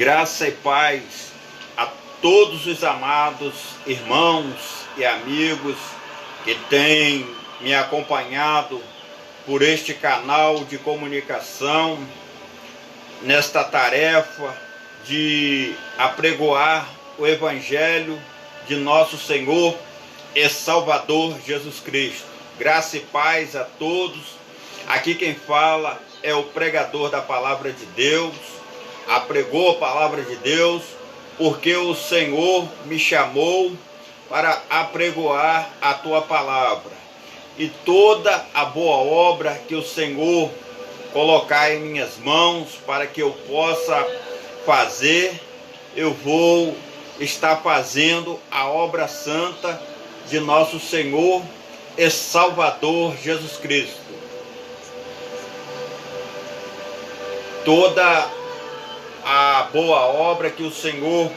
Graça e paz a todos os amados irmãos e amigos que têm me acompanhado por este canal de comunicação, nesta tarefa de apregoar o Evangelho de nosso Senhor e Salvador Jesus Cristo. Graça e paz a todos. Aqui quem fala é o pregador da palavra de Deus. Apregou a palavra de Deus porque o Senhor me chamou para apregoar a tua palavra. E toda a boa obra que o Senhor colocar em minhas mãos para que eu possa fazer, eu vou estar fazendo a obra santa de nosso Senhor e Salvador Jesus Cristo. Toda a boa obra que o Senhor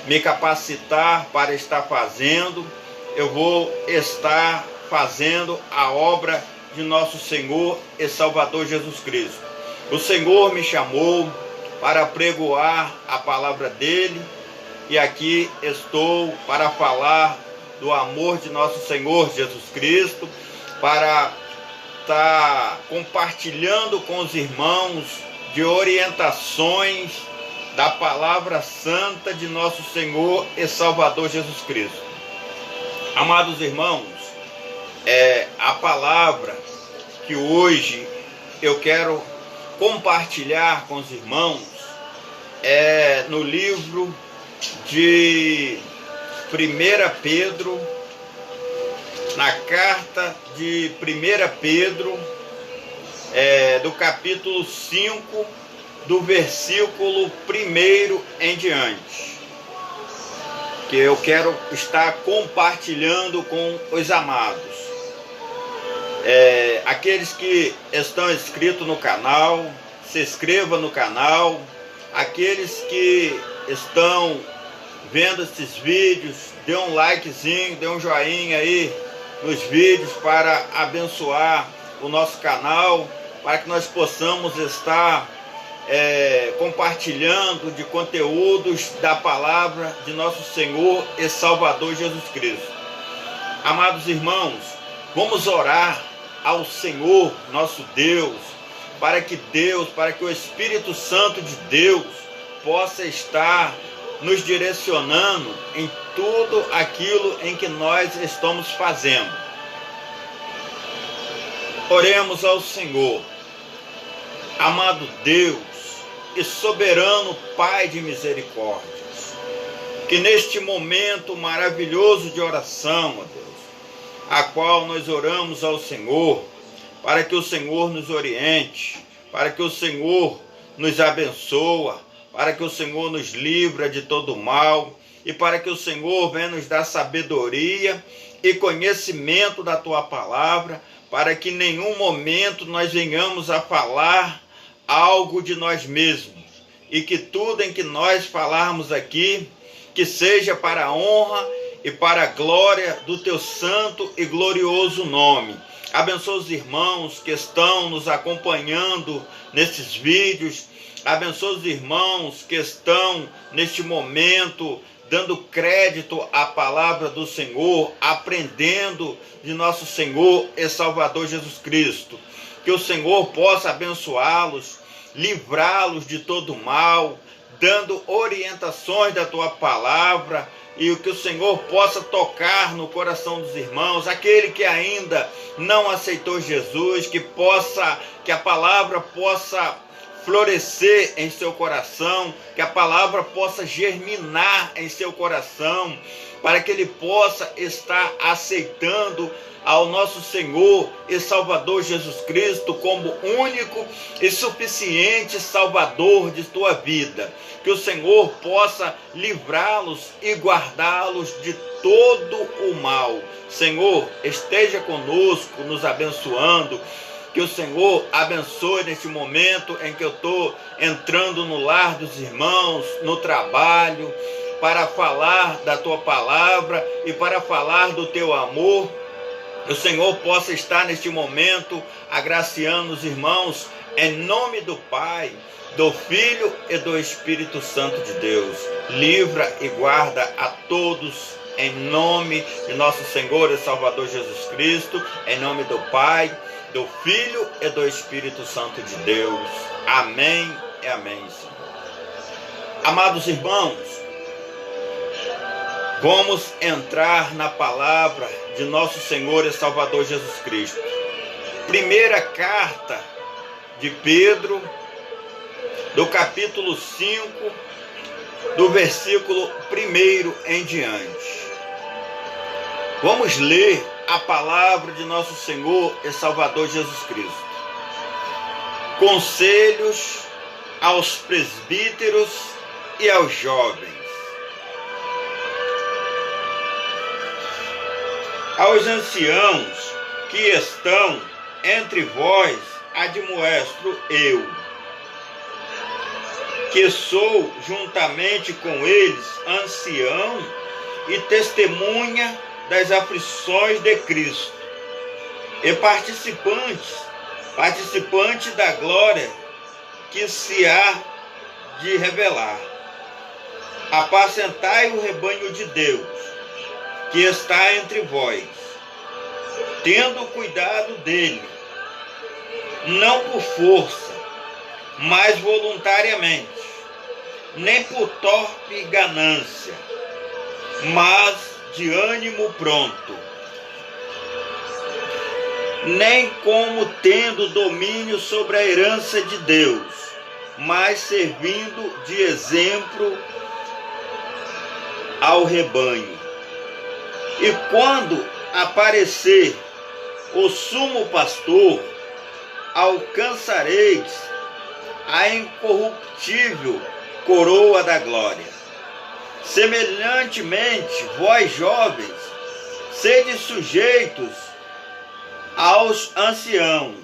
me capacitar para estar fazendo, eu vou estar fazendo a obra de nosso Senhor e Salvador Jesus Cristo. O Senhor me chamou para pregoar a palavra dele e aqui estou para falar do amor de nosso Senhor Jesus Cristo, para estar compartilhando com os irmãos de orientações da palavra santa de nosso Senhor e Salvador Jesus Cristo. Amados irmãos, a palavra que hoje eu quero compartilhar com os irmãos é no livro de 1 Pedro, na carta de 1 Pedro, do capítulo 5, do versículo 1 em diante, que eu quero estar compartilhando com os amados. Aqueles que estão inscritos no canal, se inscreva no canal. Aqueles que estão vendo esses vídeos, dê um likezinho, dê um joinha aí nos vídeos para abençoar o nosso canal, para que nós possamos estar compartilhando de conteúdos da palavra de nosso Senhor e Salvador Jesus Cristo. Amados irmãos, vamos orar ao Senhor nosso Deus, para que o Espírito Santo de Deus possa estar nos direcionando em tudo aquilo em que nós estamos fazendo. Oremos ao Senhor. Amado Deus e soberano Pai de misericórdias, que neste momento maravilhoso de oração, ó Deus, a qual nós oramos ao Senhor, para que o Senhor nos oriente, para que o Senhor nos abençoe, para que o Senhor nos livre de todo mal e para que o Senhor venha nos dar sabedoria e conhecimento da tua palavra, para que em nenhum momento nós venhamos a falar algo de nós mesmos e que tudo em que nós falarmos aqui, que seja para a honra e para a glória do teu santo e glorioso nome. Abençoa os irmãos que estão nos acompanhando nesses vídeos. Abençoa os irmãos que estão neste momento dando crédito à palavra do Senhor, aprendendo de nosso Senhor e Salvador Jesus Cristo. Que o Senhor possa abençoá-los, livrá-los de todo mal, dando orientações da tua palavra, e que o Senhor possa tocar no coração dos irmãos, aquele que ainda não aceitou Jesus, que a palavra possa florescer em seu coração, que a palavra possa germinar em seu coração, para que ele possa estar aceitando ao nosso Senhor e Salvador Jesus Cristo como único e suficiente Salvador de tua vida. Que o Senhor possa livrá-los e guardá-los de todo o mal. Senhor, esteja conosco, nos abençoando. Que o Senhor abençoe neste momento em que eu estou entrando no lar dos irmãos, no trabalho, para falar da tua palavra e para falar do teu amor. Que o Senhor possa estar neste momento agraciando os irmãos Em nome do Pai, do Filho e do Espírito Santo de Deus, livra e guarda a todos, em nome de nosso Senhor e Salvador Jesus Cristo, em nome do Pai, do Filho e do Espírito Santo de Deus. Amém e amém, Senhor. Amados irmãos, vamos entrar na palavra de nosso Senhor e Salvador Jesus Cristo. Primeira carta de Pedro, do capítulo 5, do versículo 1 em diante. Vamos ler a palavra de nosso Senhor e Salvador Jesus Cristo. Conselhos aos presbíteros e aos jovens. Aos anciãos que estão entre vós, admoesto eu, que sou juntamente com eles ancião e testemunha das aflições de Cristo, e participante da glória que se há de revelar. Apacentai o rebanho de Deus, que está entre vós, tendo cuidado dele, não por força, mas voluntariamente, nem por torpe ganância, mas de ânimo pronto, nem como tendo domínio sobre a herança de Deus, mas servindo de exemplo ao rebanho. E quando aparecer o sumo pastor, alcançareis a incorruptível coroa da glória. Semelhantemente, vós jovens, sede sujeitos aos anciãos,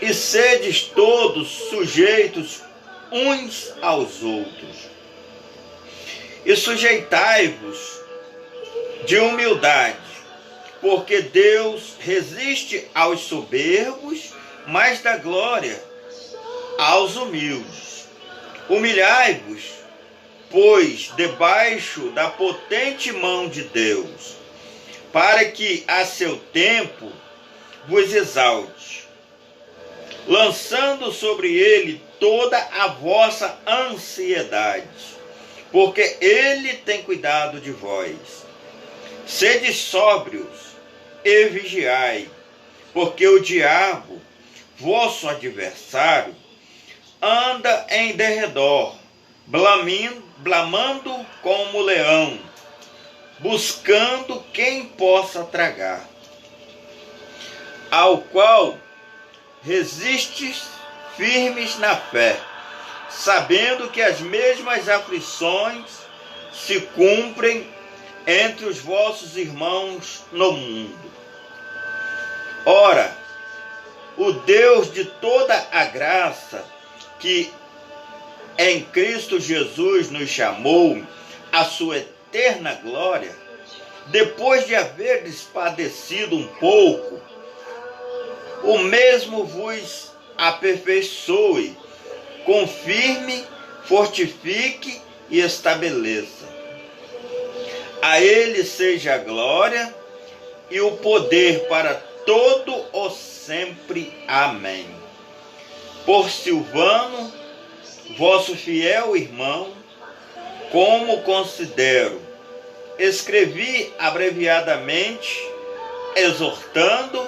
e sedes todos sujeitos uns aos outros. E sujeitai-vos de humildade, porque Deus resiste aos soberbos, mas dá glória aos humildes. Humilhai-vos, pois, debaixo da potente mão de Deus, para que a seu tempo vos exalte, lançando sobre ele toda a vossa ansiedade, porque ele tem cuidado de vós. Sede sóbrios e vigiai, porque o diabo, vosso adversário, anda em derredor, blamando como leão, buscando quem possa tragar, ao qual resistes firmes na fé, sabendo que as mesmas aflições se cumprem entre os vossos irmãos no mundo. Ora, o Deus de toda a graça, que em Cristo Jesus nos chamou à sua eterna glória, depois de haveres padecido um pouco, o mesmo vos aperfeiçoe, confirme, fortifique e estabeleça. A ele seja a glória e o poder para todo o sempre. Amém. Por Silvano, vosso fiel irmão, como considero, escrevi abreviadamente, exortando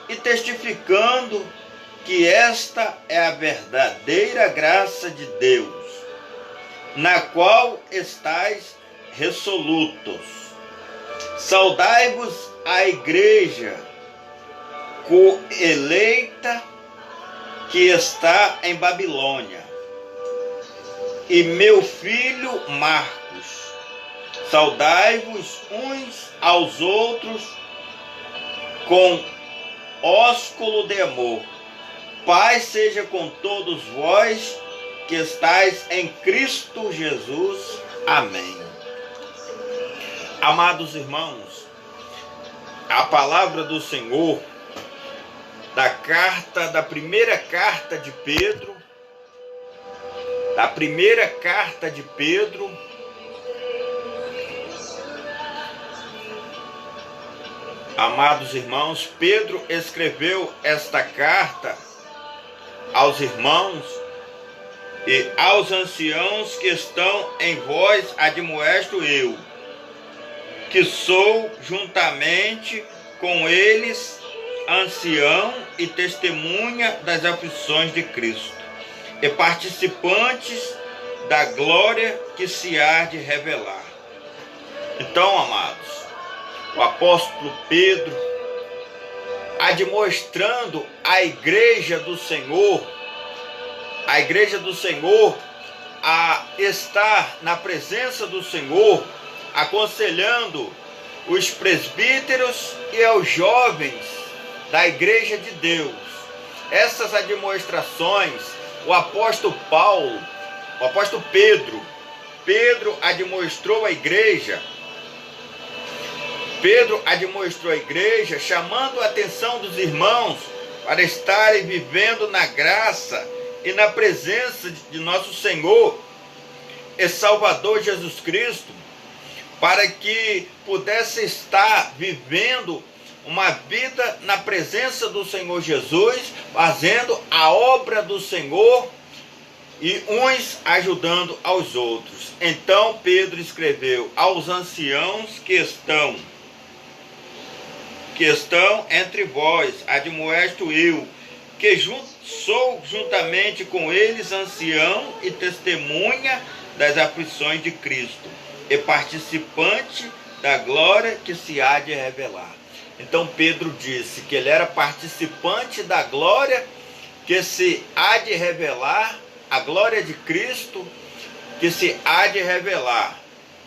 e testificando que esta é a verdadeira graça de Deus, na qual estáis resolutos. Saudai-vos a igreja coeleita que está em Babilônia, e meu filho Marcos. Saudai-vos uns aos outros com ósculo de amor. Paz seja com todos vós que estáis em Cristo Jesus. Amém. Amados irmãos, a palavra do Senhor da primeira carta de Pedro, Amados irmãos, Pedro escreveu esta carta aos irmãos e aos anciãos que estão em vós, admoesto eu, que sou juntamente com eles ancião e testemunha das aflições de Cristo, e participantes da glória que se há de revelar. Então, amados, o apóstolo Pedro, admoestando a igreja do Senhor a estar na presença do Senhor, aconselhando os presbíteros e aos jovens da igreja de Deus. Essas admoestações, o apóstolo Pedro admoestrou a igreja. Pedro admoestrou a igreja, chamando a atenção dos irmãos para estarem vivendo na graça e na presença de nosso Senhor e Salvador Jesus Cristo, para que pudesse estar vivendo uma vida na presença do Senhor Jesus, fazendo a obra do Senhor e uns ajudando aos outros. Então Pedro escreveu aos anciãos que estão entre vós, admoesto eu, que sou juntamente com eles ancião e testemunha das aflições de Cristo, e participante da glória que se há de revelar. Então Pedro disse que ele era participante da glória que se há de revelar, a glória de Cristo que se há de revelar.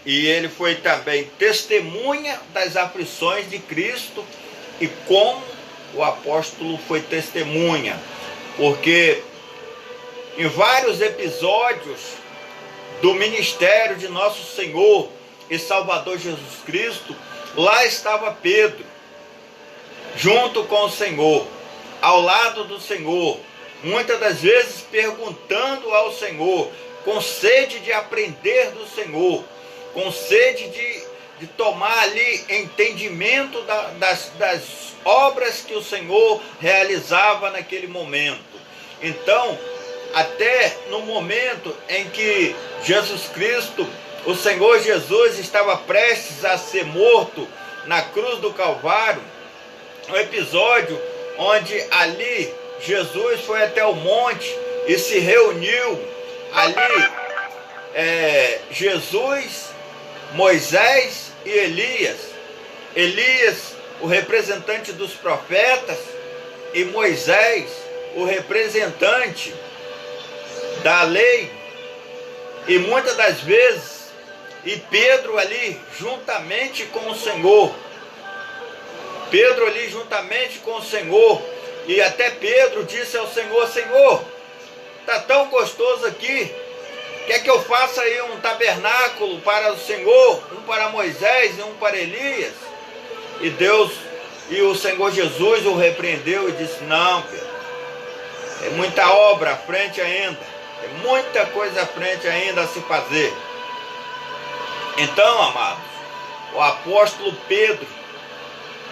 E ele foi também testemunha das aflições de Cristo, e como o apóstolo foi testemunha, porque em vários episódios do ministério de nosso Senhor e Salvador Jesus Cristo, lá estava Pedro, junto com o Senhor, ao lado do Senhor, muitas das vezes perguntando ao Senhor, com sede de aprender do Senhor, com sede de tomar ali entendimento das obras que o Senhor realizava naquele momento. Então, até no momento em que Jesus Cristo, o Senhor Jesus, estava prestes a ser morto na cruz do Calvário, um episódio onde ali Jesus foi até o monte e se reuniu ali Jesus, Moisés e Elias. Elias, o representante dos profetas, e Moisés, o representante da lei. E muitas das vezes, e Pedro ali juntamente com o Senhor. Pedro ali juntamente com o Senhor. E até Pedro disse ao Senhor: Senhor, está tão gostoso aqui. Quer que eu faça aí um tabernáculo para o Senhor, um para Moisés e um para Elias? E o Senhor Jesus o repreendeu e disse: não, Pedro, tem muita obra à frente ainda, tem muita coisa à frente ainda a se fazer. Então, amados, o apóstolo Pedro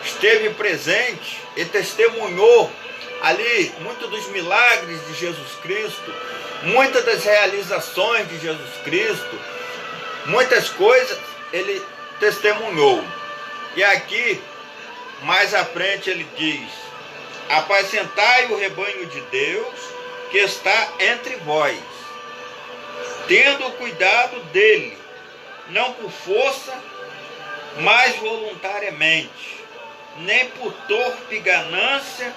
esteve presente e testemunhou ali muitos dos milagres de Jesus Cristo, muitas das realizações de Jesus Cristo, muitas coisas ele testemunhou. E aqui, mais à frente, ele diz: apacentai o rebanho de Deus que está entre vós, tendo cuidado dele, não por força, mas voluntariamente, nem por torpe ganância,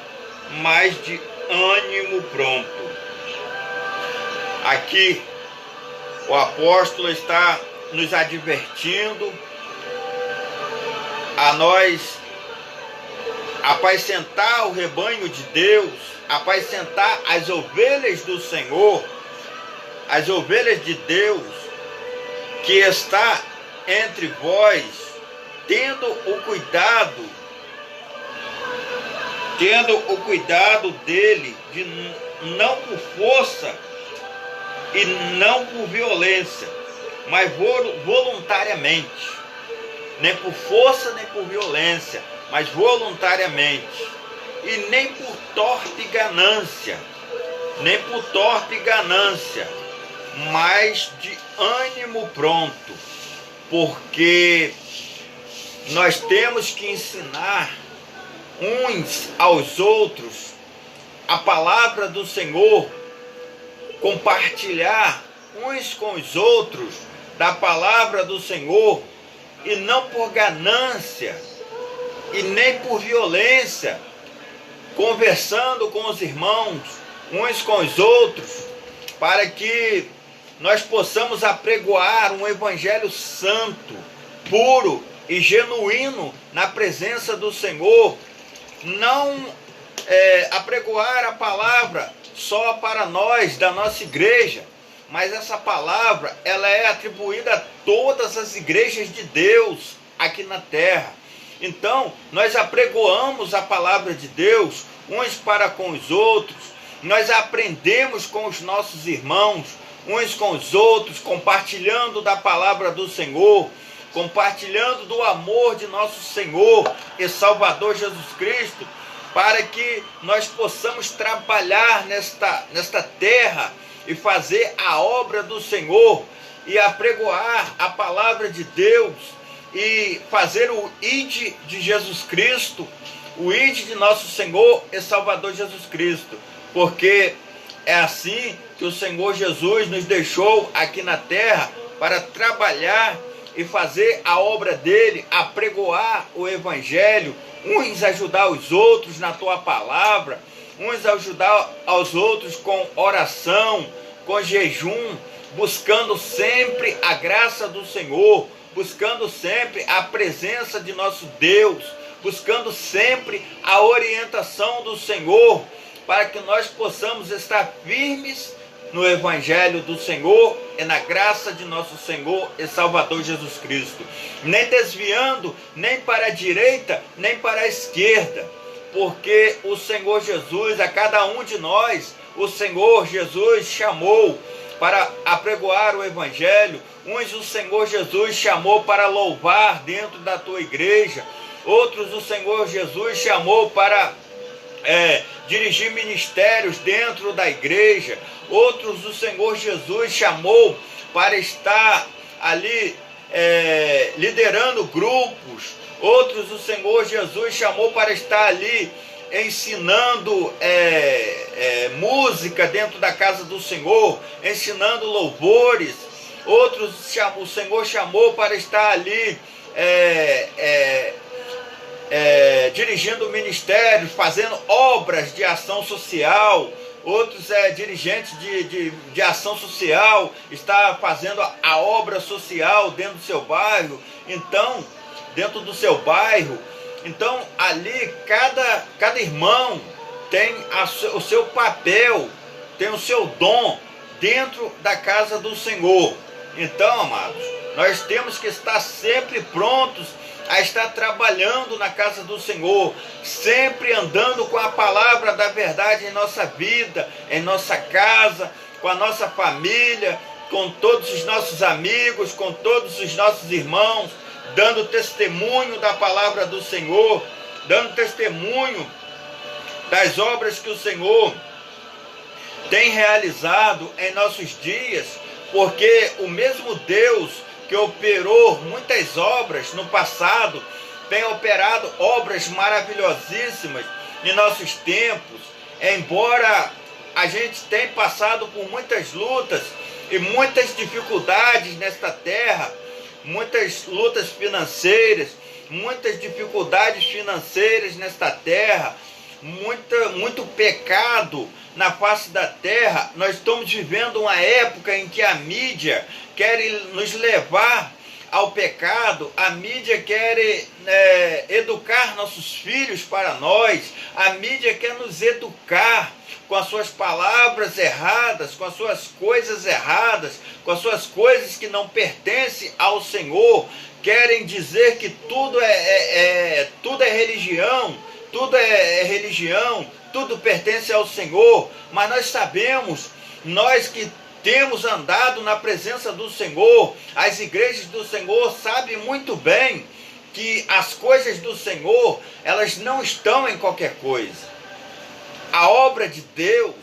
mas de ânimo pronto. Aqui o apóstolo está nos advertindo a nós apacentar o rebanho de Deus, apacentar as ovelhas do Senhor, as ovelhas de Deus que está entre vós, tendo o cuidado tendo o cuidado dele de não por força e não por violência, mas voluntariamente, nem por força nem por violência, mas voluntariamente, e nem por torpe ganância, mas de ânimo pronto, porque nós temos que ensinar uns aos outros a palavra do Senhor, compartilhar uns com os outros da palavra do Senhor, e não por ganância e nem por violência, conversando com os irmãos, uns com os outros, para que nós possamos apregoar um evangelho santo, puro e genuíno na presença do Senhor. Não apregoar a palavra só para nós, da nossa igreja, mas essa palavra, ela é atribuída a todas as igrejas de Deus aqui na terra. Então, nós apregoamos a palavra de Deus uns para com os outros, nós aprendemos com os nossos irmãos, uns com os outros, compartilhando da palavra do Senhor, compartilhando do amor de nosso Senhor e Salvador Jesus Cristo, para que nós possamos trabalhar nesta terra e fazer a obra do Senhor e apregoar a palavra de Deus e fazer o ID de Jesus Cristo, o ID de nosso Senhor e Salvador Jesus Cristo, porque é assim que o Senhor Jesus nos deixou aqui na terra para trabalhar e fazer a obra dele, apregoar o evangelho, uns ajudar os outros na tua palavra, uns ajudar aos outros com oração, com jejum, buscando sempre a graça do Senhor, buscando sempre a presença de nosso Deus, buscando sempre a orientação do Senhor, para que nós possamos estar firmes no evangelho do Senhor e na graça de nosso Senhor e Salvador Jesus Cristo, nem desviando nem para a direita nem para a esquerda, porque o Senhor Jesus, a cada um de nós, o Senhor Jesus chamou para apregoar o evangelho. Uns o Senhor Jesus chamou para louvar dentro da tua igreja, outros o Senhor Jesus chamou para dirigir ministérios dentro da igreja, outros o Senhor Jesus chamou para estar ali liderando grupos, outros o Senhor Jesus chamou para estar ali ensinando música dentro da casa do Senhor, ensinando louvores, outros o Senhor chamou para estar ali dirigindo ministérios, fazendo obras de ação social, outros dirigentes de ação social, está fazendo a obra social dentro do seu bairro. Então, dentro do seu bairro, então ali cada irmão tem o seu papel, tem o seu dom dentro da casa do Senhor. Então, amados, nós temos que estar sempre prontos a estar trabalhando na casa do Senhor, sempre andando com a palavra da verdade em nossa vida, em nossa casa, com a nossa família, com todos os nossos amigos, com todos os nossos irmãos, dando testemunho da palavra do Senhor, dando testemunho das obras que o Senhor tem realizado em nossos dias, porque o mesmo Deus que operou muitas obras no passado, tem operado obras maravilhosíssimas em nossos tempos, embora a gente tenha passado por muitas lutas e muitas dificuldades nesta terra, muitas lutas financeiras, muitas dificuldades financeiras nesta terra, muito pecado na face da terra. Nós estamos vivendo uma época em que a mídia quer nos levar ao pecado, a mídia quer educar nossos filhos para nós, a mídia quer nos educar com as suas palavras erradas, com as suas coisas erradas, com as suas coisas que não pertencem ao Senhor, querem dizer que tudo é religião, tudo é religião, tudo pertence ao Senhor, mas nós sabemos, nós que temos andado na presença do Senhor, as igrejas do Senhor sabem muito bem que as coisas do Senhor, elas não estão em qualquer coisa. A obra de Deus,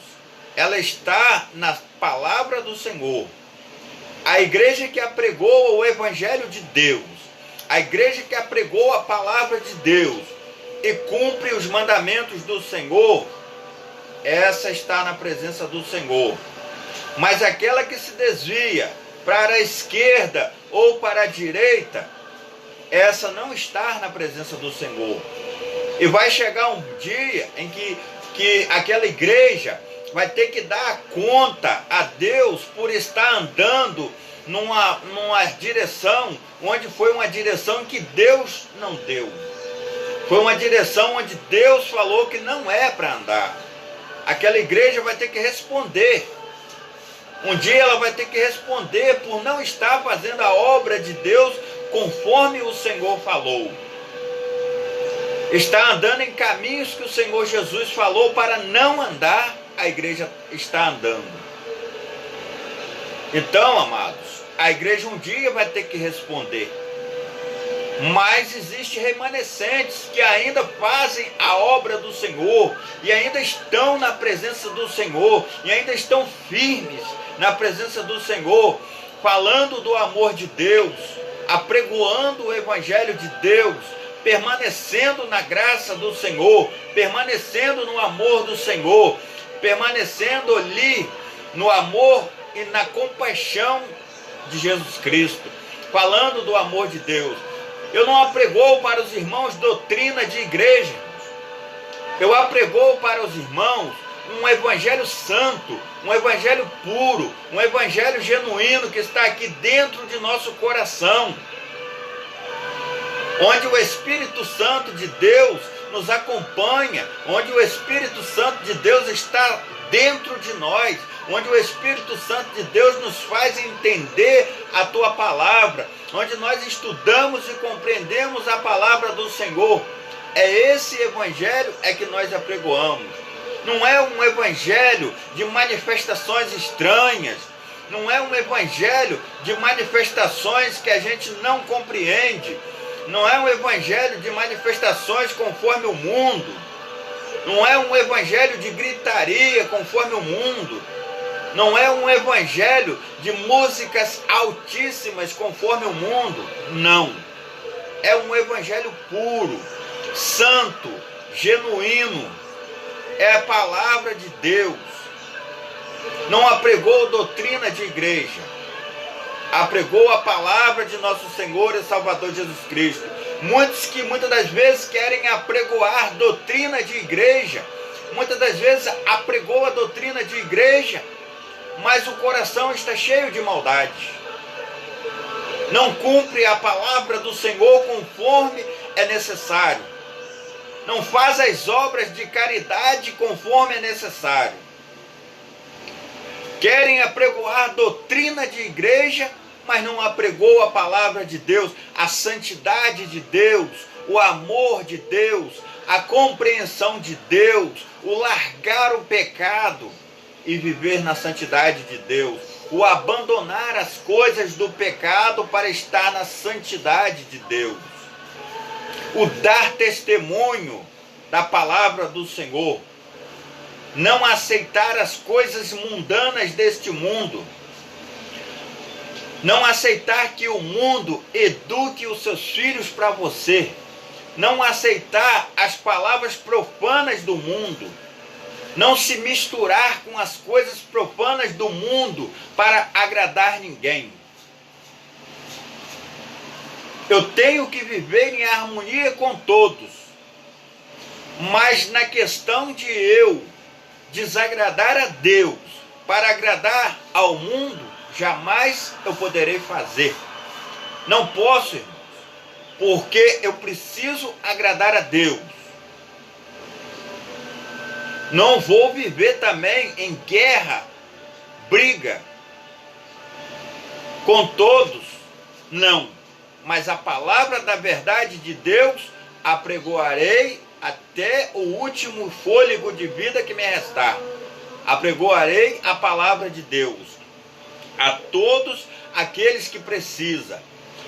ela está na palavra do Senhor. A igreja que apregou o Evangelho de Deus, a igreja que apregou a palavra de Deus e cumpre os mandamentos do Senhor, essa está na presença do Senhor. Mas aquela que se desvia para a esquerda ou para a direita, essa não está na presença do Senhor. E vai chegar um dia em que aquela igreja vai ter que dar conta a Deus por estar andando numa direção onde foi uma direção que Deus não deu. Foi uma direção onde Deus falou que não é para andar. Aquela igreja vai ter que responder. Um dia ela vai ter que responder por não estar fazendo a obra de Deus conforme o Senhor falou. Está andando em caminhos que o Senhor Jesus falou para não andar, a igreja está andando. Então, amados, a igreja um dia vai ter que responder. Mas existem remanescentes que ainda fazem a obra do Senhor e ainda estão na presença do Senhor e ainda estão firmes na presença do Senhor, falando do amor de Deus, apregoando o Evangelho de Deus, permanecendo na graça do Senhor, permanecendo no amor do Senhor, permanecendo ali no amor e na compaixão de Jesus Cristo, falando do amor de Deus. Eu não apregou para os irmãos doutrina de igreja. Eu apregou para os irmãos um evangelho santo, um evangelho puro, um evangelho genuíno que está aqui dentro de nosso coração, onde o Espírito Santo de Deus nos acompanha, onde o Espírito Santo de Deus está dentro de nós, onde o Espírito Santo de Deus nos faz entender a tua palavra, onde nós estudamos e compreendemos a palavra do Senhor. É esse evangelho que nós apregoamos. Não é um evangelho de manifestações estranhas, não é um evangelho de manifestações que a gente não compreende, não é um evangelho de manifestações conforme o mundo, não é um evangelho de gritaria conforme o mundo, não é um evangelho de músicas altíssimas conforme o mundo, não. É um evangelho puro, santo, genuíno. É a palavra de Deus. Não apregou doutrina de igreja, apregou a palavra de nosso Senhor e Salvador Jesus Cristo. Muitos que muitas das vezes querem apregoar doutrina de igreja, muitas das vezes apregou a doutrina de igreja, mas o coração está cheio de maldade. Não cumpre a palavra do Senhor conforme é necessário. Não faz as obras de caridade conforme é necessário. Querem apregoar doutrina de igreja, mas não apregou a palavra de Deus, a santidade de Deus, o amor de Deus, a compreensão de Deus, o largar o pecado e viver na santidade de Deus, o abandonar as coisas do pecado para estar na santidade de Deus, o dar testemunho da palavra do Senhor, não aceitar as coisas mundanas deste mundo, não aceitar que o mundo eduque os seus filhos para você, não aceitar as palavras profanas do mundo, não se misturar com as coisas profanas do mundo para agradar ninguém. Eu tenho que viver em harmonia com todos, mas na questão de eu desagradar a Deus para agradar ao mundo, jamais eu poderei fazer. Não posso, irmãos, porque eu preciso agradar a Deus. Não vou viver também em guerra, briga com todos, não. Mas a palavra da verdade de Deus apregoarei, até o último fôlego de vida que me restar. Apregoarei a palavra de Deus a todos aqueles que precisam,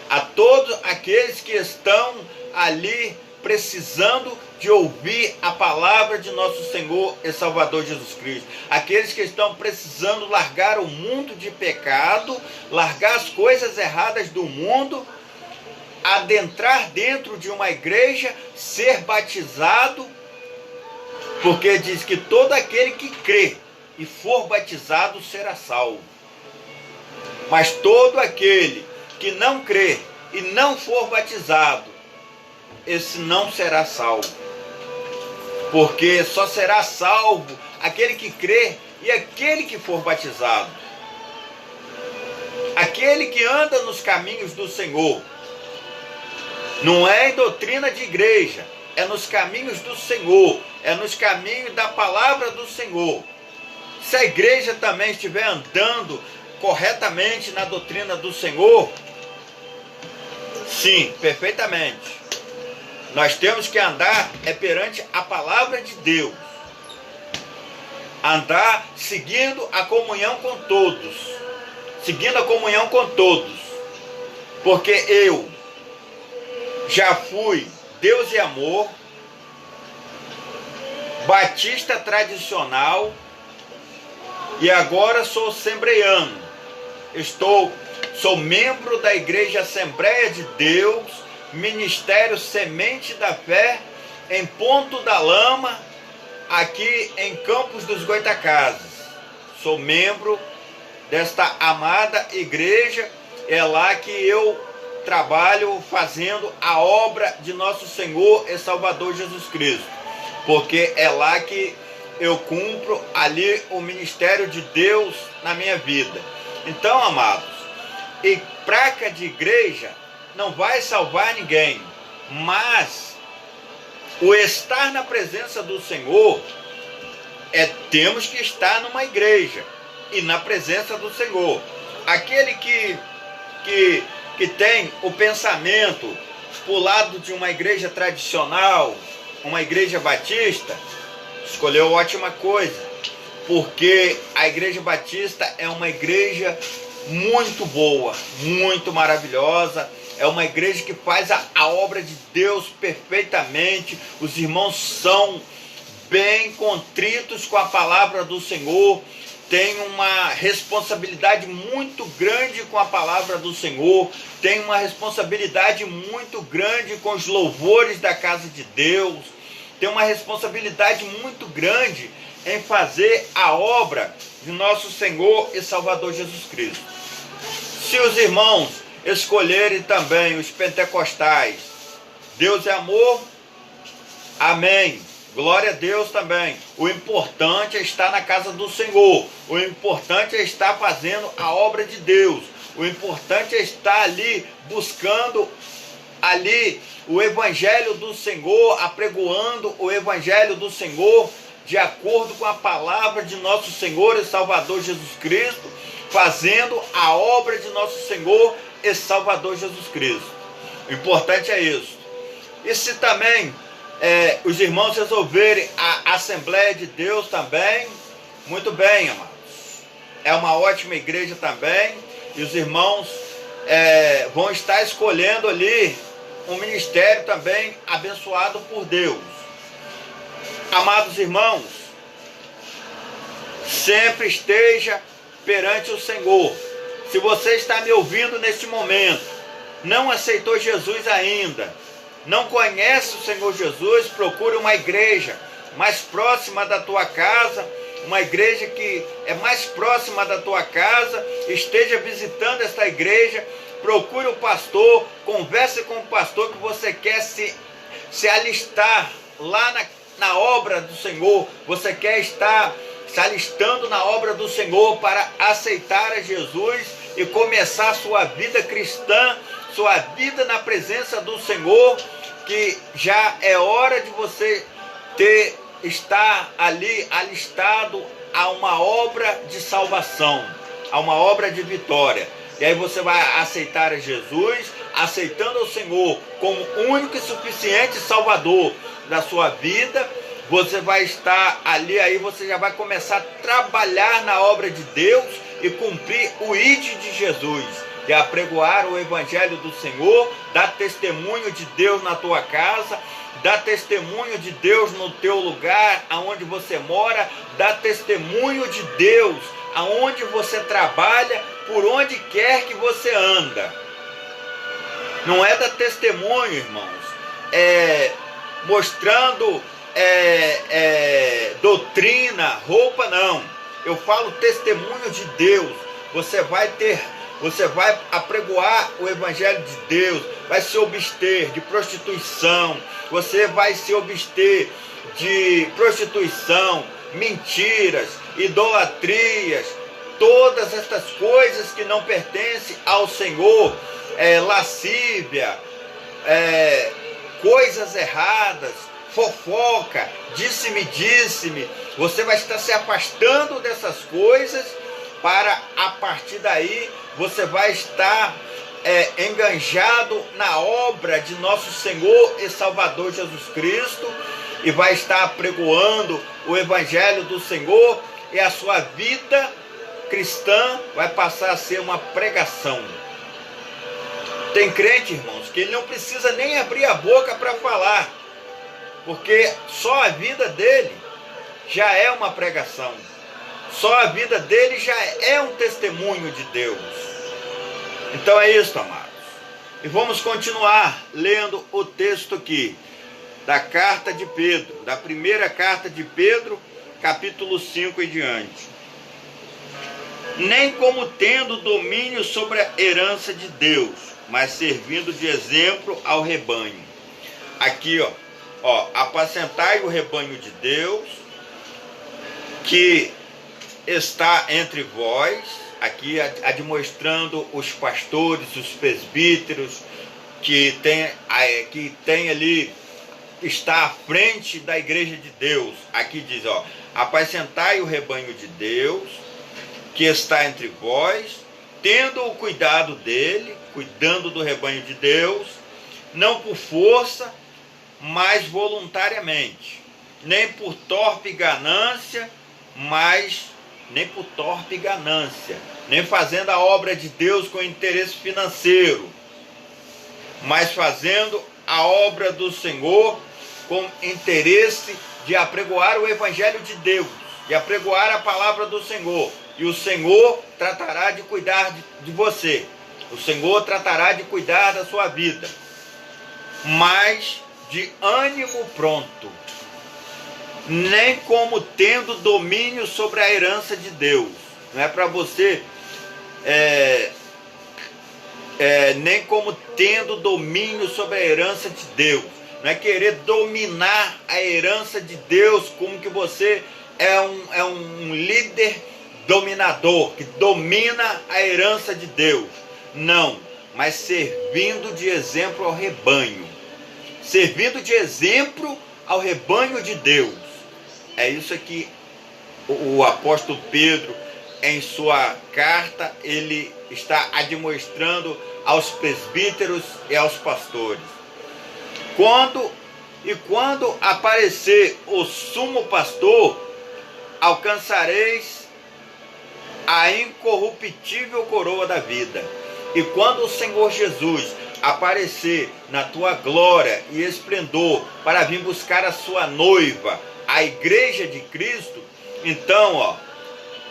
a todos aqueles que estão ali precisando de ouvir a palavra de nosso Senhor e Salvador Jesus Cristo. Aqueles que estão precisando largar o mundo de pecado, largar as coisas erradas do mundo, adentrar dentro de uma igreja, ser batizado, porque diz que todo aquele que crê e for batizado será salvo. Mas todo aquele que não crê e não for batizado, esse não será salvo. Porque só será salvo aquele que crê e aquele que for batizado. Aquele que anda nos caminhos do Senhor. Não é em doutrina de igreja, é nos caminhos do Senhor, é nos caminhos da palavra do Senhor. Se a igreja também estiver andando corretamente na doutrina do Senhor, sim, perfeitamente. Nós temos que andar perante a palavra de Deus. Andar seguindo a comunhão com todos. Seguindo a comunhão com todos. Porque eu já fui Deus e Amor, batista tradicional, e agora sou assembleiano. Sou membro da Igreja Assembleia de Deus, Ministério Semente da Fé, em Ponto da Lama, aqui em Campos dos Goitacazes. Sou membro desta amada igreja, é lá que eu trabalho fazendo a obra de nosso Senhor e Salvador Jesus Cristo, porque é lá que eu cumpro ali o ministério de Deus na minha vida. Então, amados, e placa de igreja não vai salvar ninguém, mas o estar na presença do Senhor temos que estar numa igreja e na presença do Senhor. Aquele que tem o pensamento pro lado de uma igreja tradicional, uma igreja batista, escolheu ótima coisa, porque a igreja batista é uma igreja muito boa, muito maravilhosa, é uma igreja que faz a obra de Deus perfeitamente. Os irmãos são bem contritos com a palavra do Senhor, tem uma responsabilidade muito grande com a palavra do Senhor, tem uma responsabilidade muito grande com os louvores da casa de Deus, tem uma responsabilidade muito grande em fazer a obra de nosso Senhor e Salvador Jesus Cristo. Se os irmãos escolherem também os pentecostais, Deus é amor, amém. Glória a Deus também. O importante é estar na casa do Senhor. O importante é estar fazendo a obra de Deus. O importante é estar ali buscando ali o evangelho do Senhor, apregoando o evangelho do Senhor de acordo com a palavra de nosso Senhor e Salvador Jesus Cristo, fazendo a obra de nosso Senhor e Salvador Jesus Cristo. O importante é isso. E se também os irmãos resolverem a Assembleia de Deus também, muito bem, amados. É uma ótima igreja também, e os irmãos vão estar escolhendo ali um ministério também abençoado por Deus. Amados irmãos, sempre esteja perante o Senhor. Se você está me ouvindo neste momento, não aceitou Jesus ainda, não conhece o Senhor Jesus, procure uma igreja mais próxima da tua casa, uma igreja que é mais próxima da tua casa, esteja visitando esta igreja, procure o pastor, converse com o pastor que você quer se alistar lá na obra do Senhor, você quer estar se alistando na obra do Senhor para aceitar a Jesus e começar a sua vida cristã, sua vida na presença do Senhor, que já é hora de você estar ali alistado a uma obra de salvação, a uma obra de vitória. E aí você vai aceitar a Jesus, aceitando o Senhor como único e suficiente Salvador da sua vida. Você vai estar ali, aí você já vai começar a trabalhar na obra de Deus e cumprir o ID de Jesus, de apregoar o Evangelho do Senhor, dar testemunho de Deus na tua casa, dar testemunho de Deus no teu lugar, aonde você mora, dar testemunho de Deus aonde você trabalha, por onde quer que você anda. Não é dar testemunho, irmãos, mostrando doutrina, roupa, não. Eu falo testemunho de Deus. Você vai apregoar o Evangelho de Deus, vai se abster de prostituição, você vai se abster de prostituição, mentiras, idolatrias, todas estas coisas que não pertencem ao Senhor, lascívia, coisas erradas, fofoca, disse-me, você vai estar se afastando dessas coisas, para a partir daí você vai estar enganjado na obra de nosso Senhor e Salvador Jesus Cristo, e vai estar apregoando o Evangelho do Senhor, e a sua vida cristã vai passar a ser uma pregação. Tem crente, irmãos, que ele não precisa nem abrir a boca para falar, porque só a vida dele já é uma pregação. Só a vida dele já é um testemunho de Deus. Então é isso, amados. E vamos continuar lendo o texto aqui, da carta de Pedro, da primeira carta de Pedro, capítulo 5 e diante. Nem como tendo domínio sobre a herança de Deus, mas servindo de exemplo ao rebanho. Aqui, apacentai o rebanho de Deus, que está entre vós, aqui admoestrando os pastores, os presbíteros, que tem ali, está à frente da igreja de Deus. Aqui diz, apacentai o rebanho de Deus, que está entre vós, tendo o cuidado dele, cuidando do rebanho de Deus, não por força, mas voluntariamente, nem por torpe ganância, nem fazendo a obra de Deus com interesse financeiro, mas fazendo a obra do Senhor com interesse de apregoar o Evangelho de Deus, de apregoar a palavra do Senhor. E o Senhor tratará de cuidar de você, o Senhor tratará de cuidar da sua vida, mas de ânimo pronto, nem como tendo domínio sobre a herança de Deus. Não é para você, nem como tendo domínio sobre a herança de Deus. Não é querer dominar a herança de Deus, como que você é um líder dominador, que domina a herança de Deus. Não, mas servindo de exemplo ao rebanho. Servindo de exemplo ao rebanho de Deus. É isso que o apóstolo Pedro, em sua carta, ele está admoestrando aos presbíteros e aos pastores. Quando aparecer o sumo pastor, alcançareis a incorruptível coroa da vida. E quando o Senhor Jesus aparecer na tua glória e esplendor para vir buscar a sua noiva, a igreja de Cristo, então,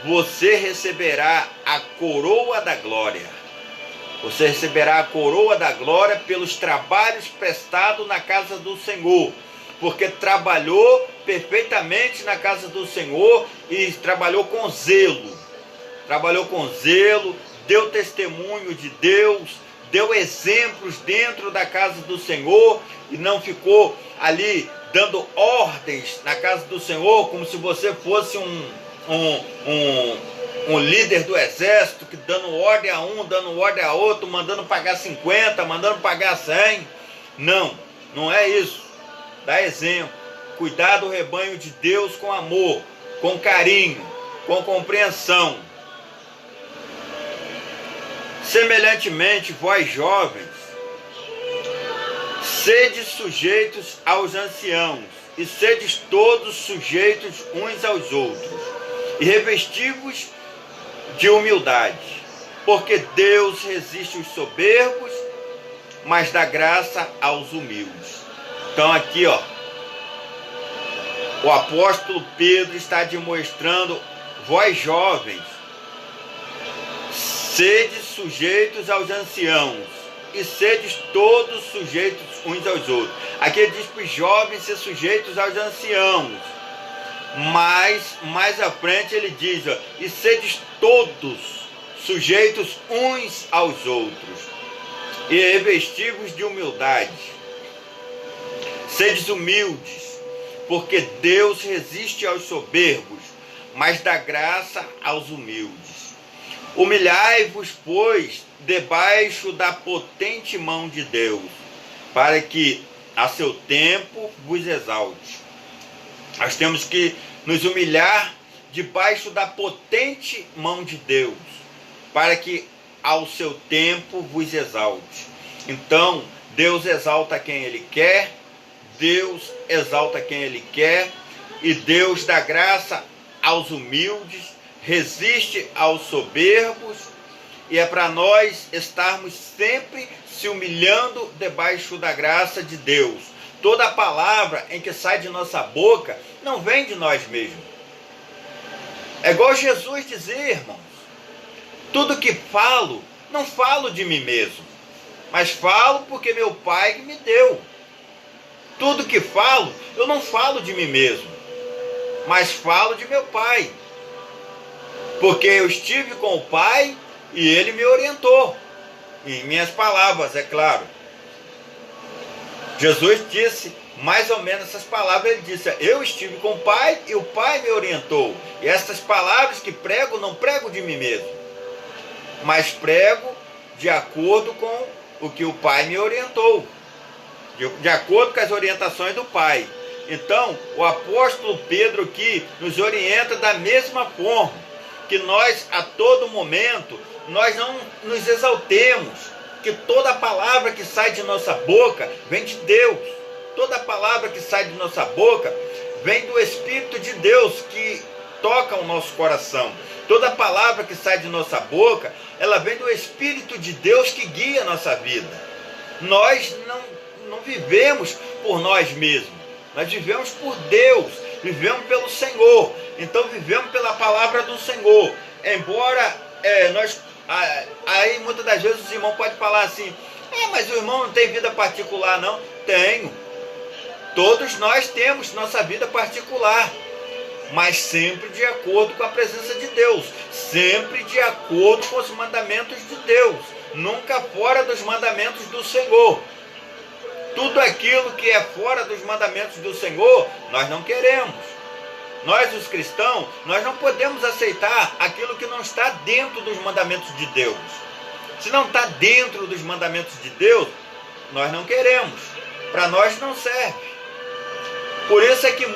você receberá a coroa da glória. Você receberá a coroa da glória pelos trabalhos prestados na casa do Senhor, porque trabalhou perfeitamente na casa do Senhor e trabalhou com zelo. Deu testemunho de Deus, deu exemplos dentro da casa do Senhor e não ficou ali dando ordens na casa do Senhor como se você fosse um líder do exército, que dando ordem a um, dando ordem a outro, mandando pagar 50, mandando pagar 100. Não é isso. Dá exemplo. Cuidar do rebanho de Deus com amor, com carinho, com compreensão. Semelhantemente, vós jovens, sede sujeitos aos anciãos, e sedes todos sujeitos uns aos outros, e revesti-vos de humildade, porque Deus resiste os soberbos, mas dá graça aos humildes. Então aqui, o apóstolo Pedro está demonstrando: vós jovens, sede sujeitos aos anciãos, e sedes todos sujeitos uns aos outros. Aqui ele diz para os jovens ser sujeitos aos anciãos, mas mais à frente ele diz: e sedes todos sujeitos uns aos outros, e revesti-vos de humildade. Sedes humildes, porque Deus resiste aos soberbos, mas dá graça aos humildes. Humilhai-vos, pois, debaixo da potente mão de Deus, para que a seu tempo vos exalte. Nós temos que nos humilhar debaixo da potente mão de Deus, para que ao seu tempo vos exalte. Então, Deus exalta quem Ele quer, Deus exalta quem Ele quer, e Deus dá graça aos humildes, resiste aos soberbos, e é para nós estarmos sempre se humilhando debaixo da graça de Deus. Toda palavra em que sai de nossa boca não vem de nós mesmos. É igual Jesus dizer, irmãos: tudo que falo, não falo de mim mesmo, mas falo porque meu Pai me deu. Tudo que falo, eu não falo de mim mesmo, mas falo de meu Pai, porque eu estive com o Pai e Ele me orientou, em minhas palavras, é claro. Jesus disse mais ou menos essas palavras. Ele disse: eu estive com o Pai e o Pai me orientou. E essas palavras que prego, não prego de mim mesmo, mas prego de acordo com o que o Pai me orientou, de acordo com as orientações do Pai. Então, o apóstolo Pedro aqui nos orienta da mesma forma, que nós, a todo momento, nós não nos exaltemos, que toda palavra que sai de nossa boca vem de Deus. Toda palavra que sai de nossa boca vem do Espírito de Deus, que toca o nosso coração. Toda palavra que sai de nossa boca, ela vem do Espírito de Deus, que guia a nossa vida. Nós não vivemos por nós mesmos, nós vivemos por Deus, vivemos pelo Senhor. Então vivemos pela palavra do Senhor. Embora aí muitas das vezes os irmãos podem falar assim: mas o irmão não tem vida particular. Não, tenho. Todos nós temos nossa vida particular, mas sempre de acordo com a presença de Deus, sempre de acordo com os mandamentos de Deus, nunca fora dos mandamentos do Senhor. Tudo aquilo que é fora dos mandamentos do Senhor, nós não queremos. Nós, os cristãos, nós não podemos aceitar aquilo que não está dentro dos mandamentos de Deus. Se não está dentro dos mandamentos de Deus, nós não queremos. Para nós não serve. Por isso é que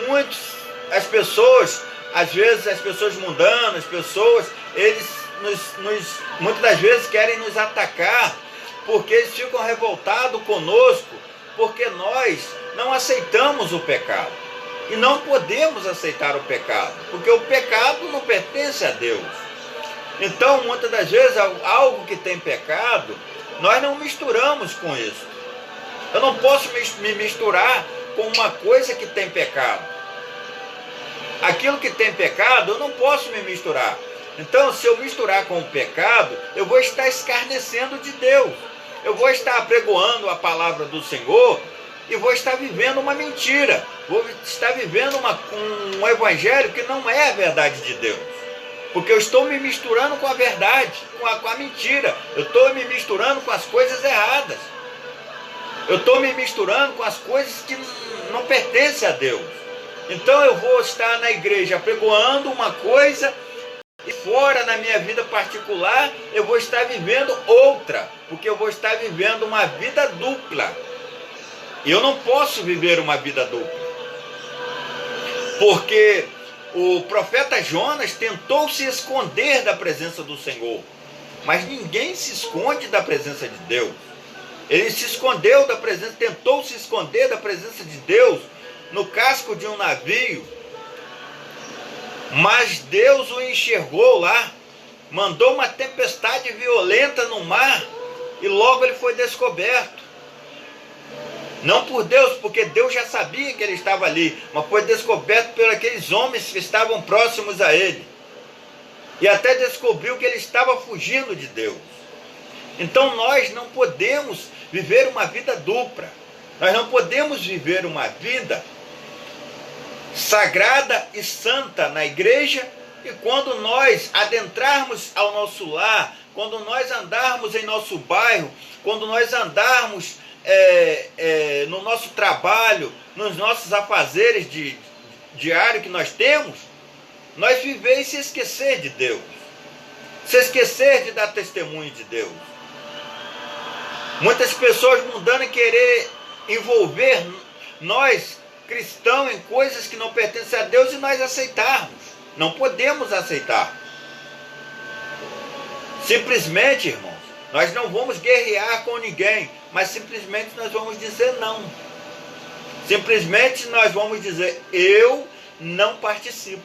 as pessoas, às vezes as pessoas mundanas, eles muitas das vezes querem nos atacar, porque eles ficam revoltados conosco, porque nós não aceitamos o pecado. E não podemos aceitar o pecado, porque o pecado não pertence a Deus. Então, muitas das vezes, algo que tem pecado, nós não misturamos com isso. Eu não posso me misturar com uma coisa que tem pecado. Aquilo que tem pecado, eu não posso me misturar. Então, se eu misturar com o pecado, eu vou estar escarnecendo de Deus. Eu vou estar apregoando a palavra do Senhor e vou estar vivendo uma mentira. Vou estar vivendo um evangelho que não é a verdade de Deus. Porque eu estou me misturando com a verdade, com a mentira. Eu estou me misturando com as coisas erradas. Eu estou me misturando com as coisas que não pertencem a Deus. Então eu vou estar na igreja apregoando uma coisa e fora na minha vida particular eu vou estar vivendo outra. Porque eu vou estar vivendo uma vida dupla. E eu não posso viver uma vida dupla. Porque o profeta Jonas tentou se esconder da presença do Senhor. Mas ninguém se esconde da presença de Deus. Ele se escondeu da presença, tentou se esconder da presença de Deus no casco de um navio, mas Deus o enxergou lá, mandou uma tempestade violenta no mar e logo ele foi descoberto. Não por Deus, porque Deus já sabia que ele estava ali, mas foi descoberto por aqueles homens que estavam próximos a ele. E até descobriu que ele estava fugindo de Deus. Então nós não podemos viver uma vida dupla. Nós não podemos viver uma vida sagrada e santa na igreja, e quando nós adentrarmos ao nosso lar, quando nós andarmos em nosso bairro, quando nós andarmos no nosso trabalho, nos nossos afazeres diários que nós temos, nós viver e se esquecer de Deus, se esquecer de dar testemunho de Deus. Muitas pessoas mundanas querer envolver nós cristãos em coisas que não pertencem a Deus e nós aceitarmos. Não podemos aceitar. Simplesmente, irmãos, nós não vamos guerrear com ninguém, mas simplesmente nós vamos dizer não. Simplesmente nós vamos dizer: eu não participo.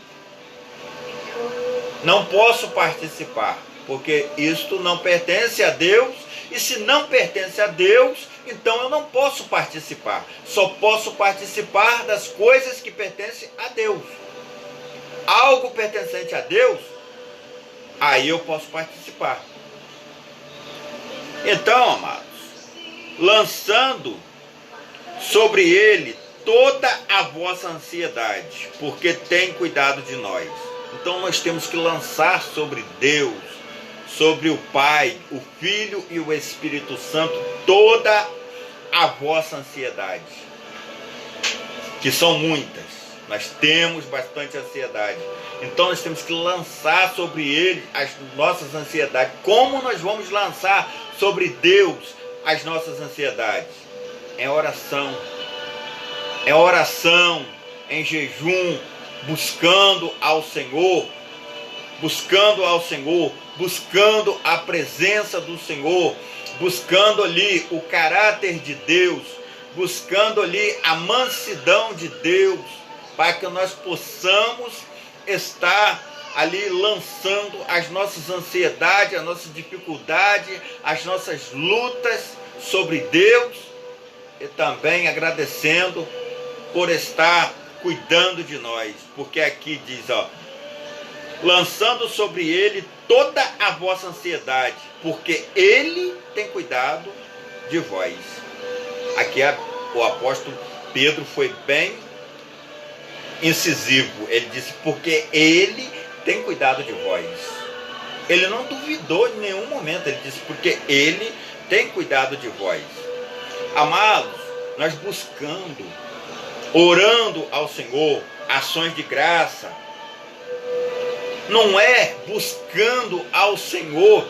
Não posso participar, porque isto não pertence a Deus, e se não pertence a Deus, então eu não posso participar. Só posso participar das coisas que pertencem a Deus. Algo pertencente a Deus, aí eu posso participar. Então, amados, lançando sobre ele toda a vossa ansiedade, porque tem cuidado de nós. Então nós temos que lançar sobre Deus, sobre o Pai, o Filho e o Espírito Santo, toda a vossa ansiedade, que são muitas. Nós temos bastante ansiedade. Então nós temos que lançar sobre ele as nossas ansiedades. Como nós vamos lançar sobre Deus as nossas ansiedades? Em oração. Em oração, em jejum, buscando ao Senhor, buscando a presença do Senhor, buscando ali o caráter de Deus, buscando ali a mansidão de Deus, para que nós possamos estar ali lançando as nossas ansiedades, as nossas dificuldades, as nossas lutas sobre Deus, e também agradecendo por estar cuidando de nós, porque aqui diz, lançando sobre ele toda a vossa ansiedade, porque ele tem cuidado de vós. Aqui o apóstolo Pedro foi bem incisivo. Ele disse: porque ele tem cuidado de vós. Ele não duvidou em nenhum momento. Ele disse: porque ele tem cuidado de vós. Amados, nós buscando, orando ao Senhor, ações de graça, não é buscando ao Senhor,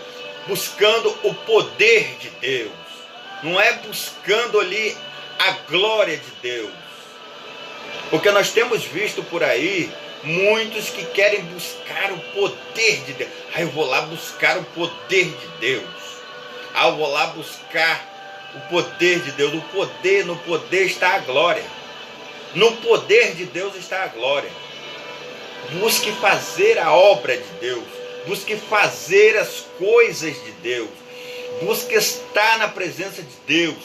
buscando o poder de Deus, não é buscando ali a glória de Deus, porque nós temos visto por aí muitos que querem buscar o poder de Deus. Eu vou lá buscar o poder de Deus, eu vou lá buscar o poder de Deus. No poder está a glória, no poder de Deus está a glória. Busque fazer a obra de Deus, busque fazer as coisas de Deus, busque estar na presença de Deus,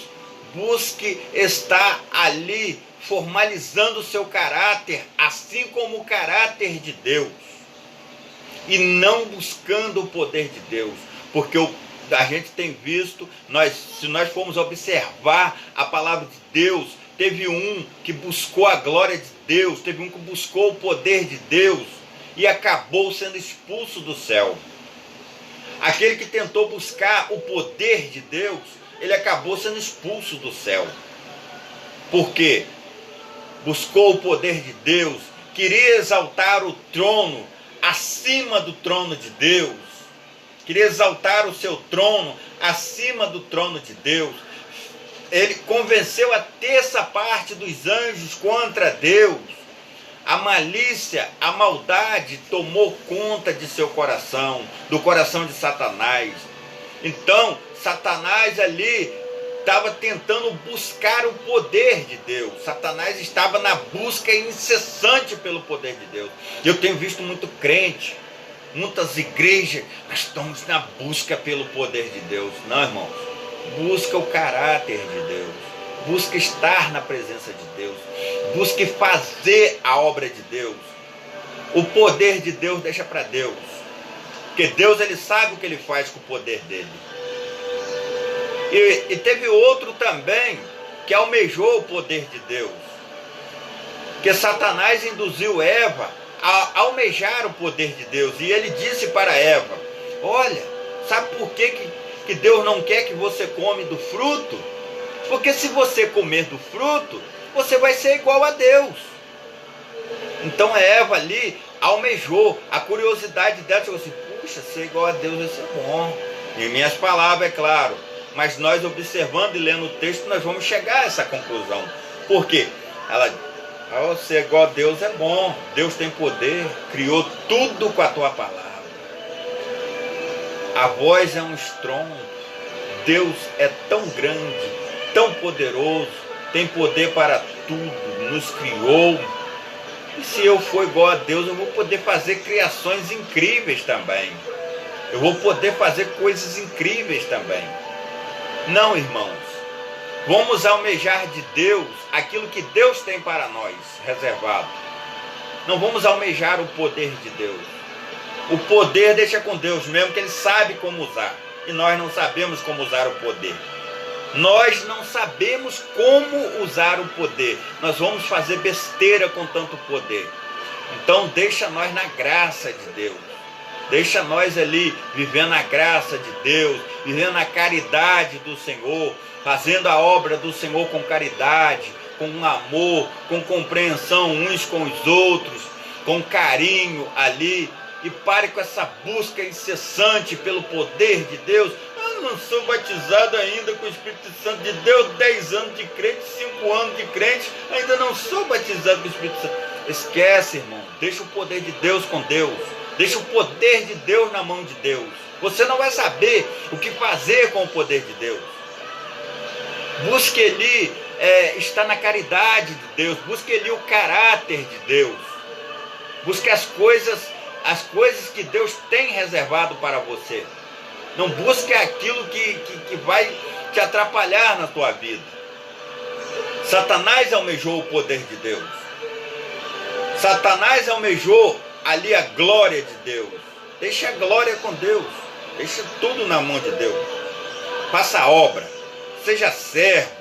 busque estar ali formalizando o seu caráter, assim como o caráter de Deus, e não buscando o poder de Deus, porque a gente tem visto, se nós formos observar a palavra de Deus, teve um que buscou a glória de Deus, teve um que buscou o poder de Deus e acabou sendo expulso do céu. Aquele que tentou buscar o poder de Deus, ele acabou sendo expulso do céu. Por quê? Buscou o poder de Deus, queria exaltar o trono acima do trono de Deus, queria exaltar o seu trono acima do trono de Deus. Ele convenceu a terça parte dos anjos contra Deus. A malícia, a maldade tomou conta de seu coração, do coração de Satanás. Então, Satanás ali estava tentando buscar o poder de Deus. Satanás estava na busca incessante pelo poder de Deus. Eu tenho visto muito crente, muitas igrejas, nós estamos na busca pelo poder de Deus. Não, irmãos, busca o caráter de Deus, busca estar na presença de Deus, busque fazer a obra de Deus. O poder de Deus deixa para Deus, porque Deus, ele sabe o que ele faz com o poder dele. E teve outro também que almejou o poder de Deus, que Satanás induziu Eva a almejar o poder de Deus, e ele disse para Eva: olha, sabe por que Deus não quer que você come do fruto? Porque se você comer do fruto, você vai ser igual a Deus. Então a Eva ali almejou, a curiosidade dela chegou assim: puxa, ser igual a Deus vai ser bom. Em minhas palavras, é claro, mas nós observando e lendo o texto, nós vamos chegar a essa conclusão. Por quê? Ela, ser igual a Deus é bom, Deus tem poder, criou tudo com a tua palavra. A voz é um estrondo, Deus é tão grande, tão poderoso, tem poder para tudo, nos criou. E se eu for igual a Deus, eu vou poder fazer criações incríveis também. Eu vou poder fazer coisas incríveis também. Não, irmãos, vamos almejar de Deus aquilo que Deus tem para nós reservado. Não vamos almejar o poder de Deus. O poder deixa com Deus mesmo, que Ele sabe como usar. E nós não sabemos como usar o poder. Nós não sabemos como usar o poder. Nós vamos fazer besteira com tanto poder. Então deixa nós na graça de Deus. Deixa nós ali vivendo a graça de Deus, vivendo a caridade do Senhor, fazendo a obra do Senhor com caridade, com amor, com compreensão uns com os outros, com carinho ali. E pare com essa busca incessante pelo poder de Deus. Eu não sou batizado ainda com o Espírito Santo de Deus, 10 anos de crente, 5 anos de crente, ainda não sou batizado com o Espírito Santo. Esquece, irmão, deixa o poder de Deus com Deus. Deixa o poder de Deus na mão de Deus. Você não vai saber o que fazer com o poder de Deus. Busque ali estar na caridade de Deus. Busque ali o caráter de Deus. Busque as coisas que Deus tem reservado para você. Não busque aquilo que vai te atrapalhar na tua vida. Satanás almejou o poder de Deus. Satanás almejou ali a glória de Deus. Deixa a glória com Deus. Deixa tudo na mão de Deus. Faça a obra. Seja servo,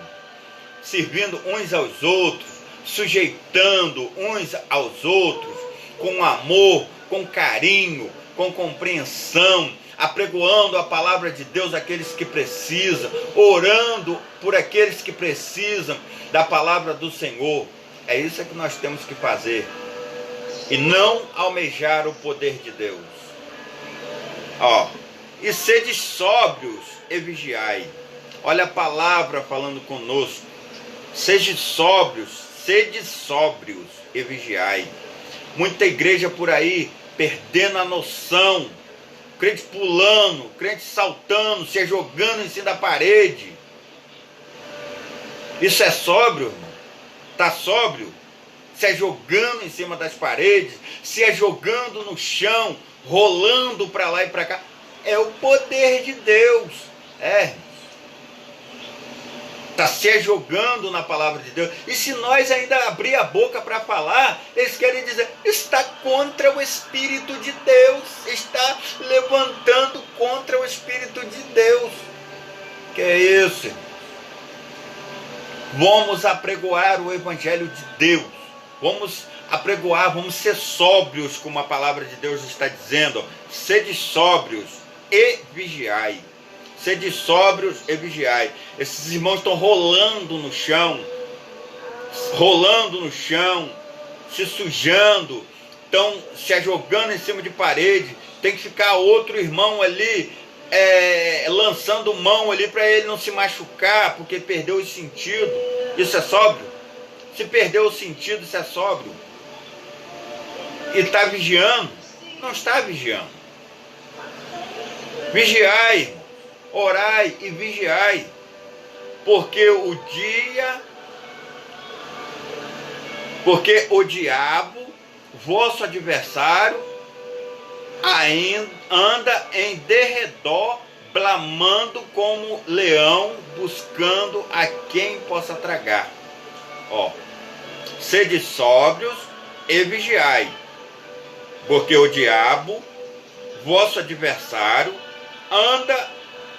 servindo uns aos outros, sujeitando uns aos outros, com amor, com carinho, com compreensão, apregoando a palavra de Deus àqueles que precisam, orando por aqueles que precisam da palavra do Senhor. É isso que nós temos que fazer. E não almejar o poder de Deus. E sede sóbrios e vigiai. Olha a palavra falando conosco. Sede sóbrios e vigiai. Muita igreja por aí perdendo a noção. Crente pulando, crente saltando, se jogando em cima da parede. Isso é sóbrio, irmão? Está sóbrio? Se jogando em cima das paredes, se jogando no chão, rolando para lá e para cá. É o poder de Deus. Está se jogando na palavra de Deus. E se nós ainda abrir a boca para falar, eles querem dizer, está contra o Espírito de Deus. Está levantando contra o Espírito de Deus. Que é isso? Vamos apregoar o Evangelho de Deus. Vamos apregoar, vamos ser sóbrios, como a palavra de Deus está dizendo. Sede sóbrios e vigiai. Sede sóbrios e vigiai. Esses irmãos estão rolando no chão, se sujando, estão se jogando em cima de parede. Tem que ficar outro irmão ali, lançando mão ali para ele não se machucar, porque perdeu o sentido. Isso é sóbrio? Se perdeu o sentido, isso é sóbrio? E está vigiando? Não está vigiando. Vigiai, orai e vigiai, porque o diabo, vosso adversário, anda em derredor, bramando como leão, buscando a quem possa tragar. Sede sóbrios e vigiai, porque o diabo, vosso adversário, anda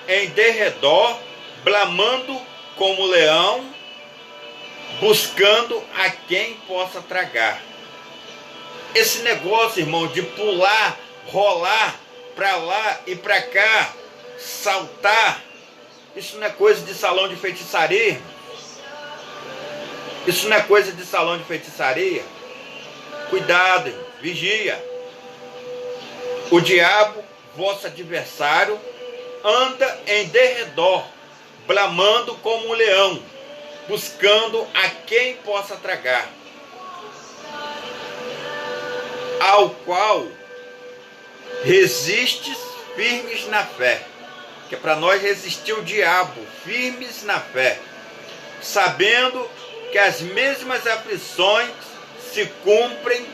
em derredor, bramando como leão, buscando a quem possa tragar. Esse negócio, irmão, de pular, rolar para lá e para cá, saltar, isso não é coisa de salão de feitiçaria. Isso não é coisa de salão de feitiçaria. Cuidado, vigia. O diabo, vosso adversário, anda em derredor, bramando como um leão, buscando a quem possa tragar. Ao qual resistes firmes na fé. Que é para nós resistir o diabo, firmes na fé, sabendo que as mesmas aflições se cumprem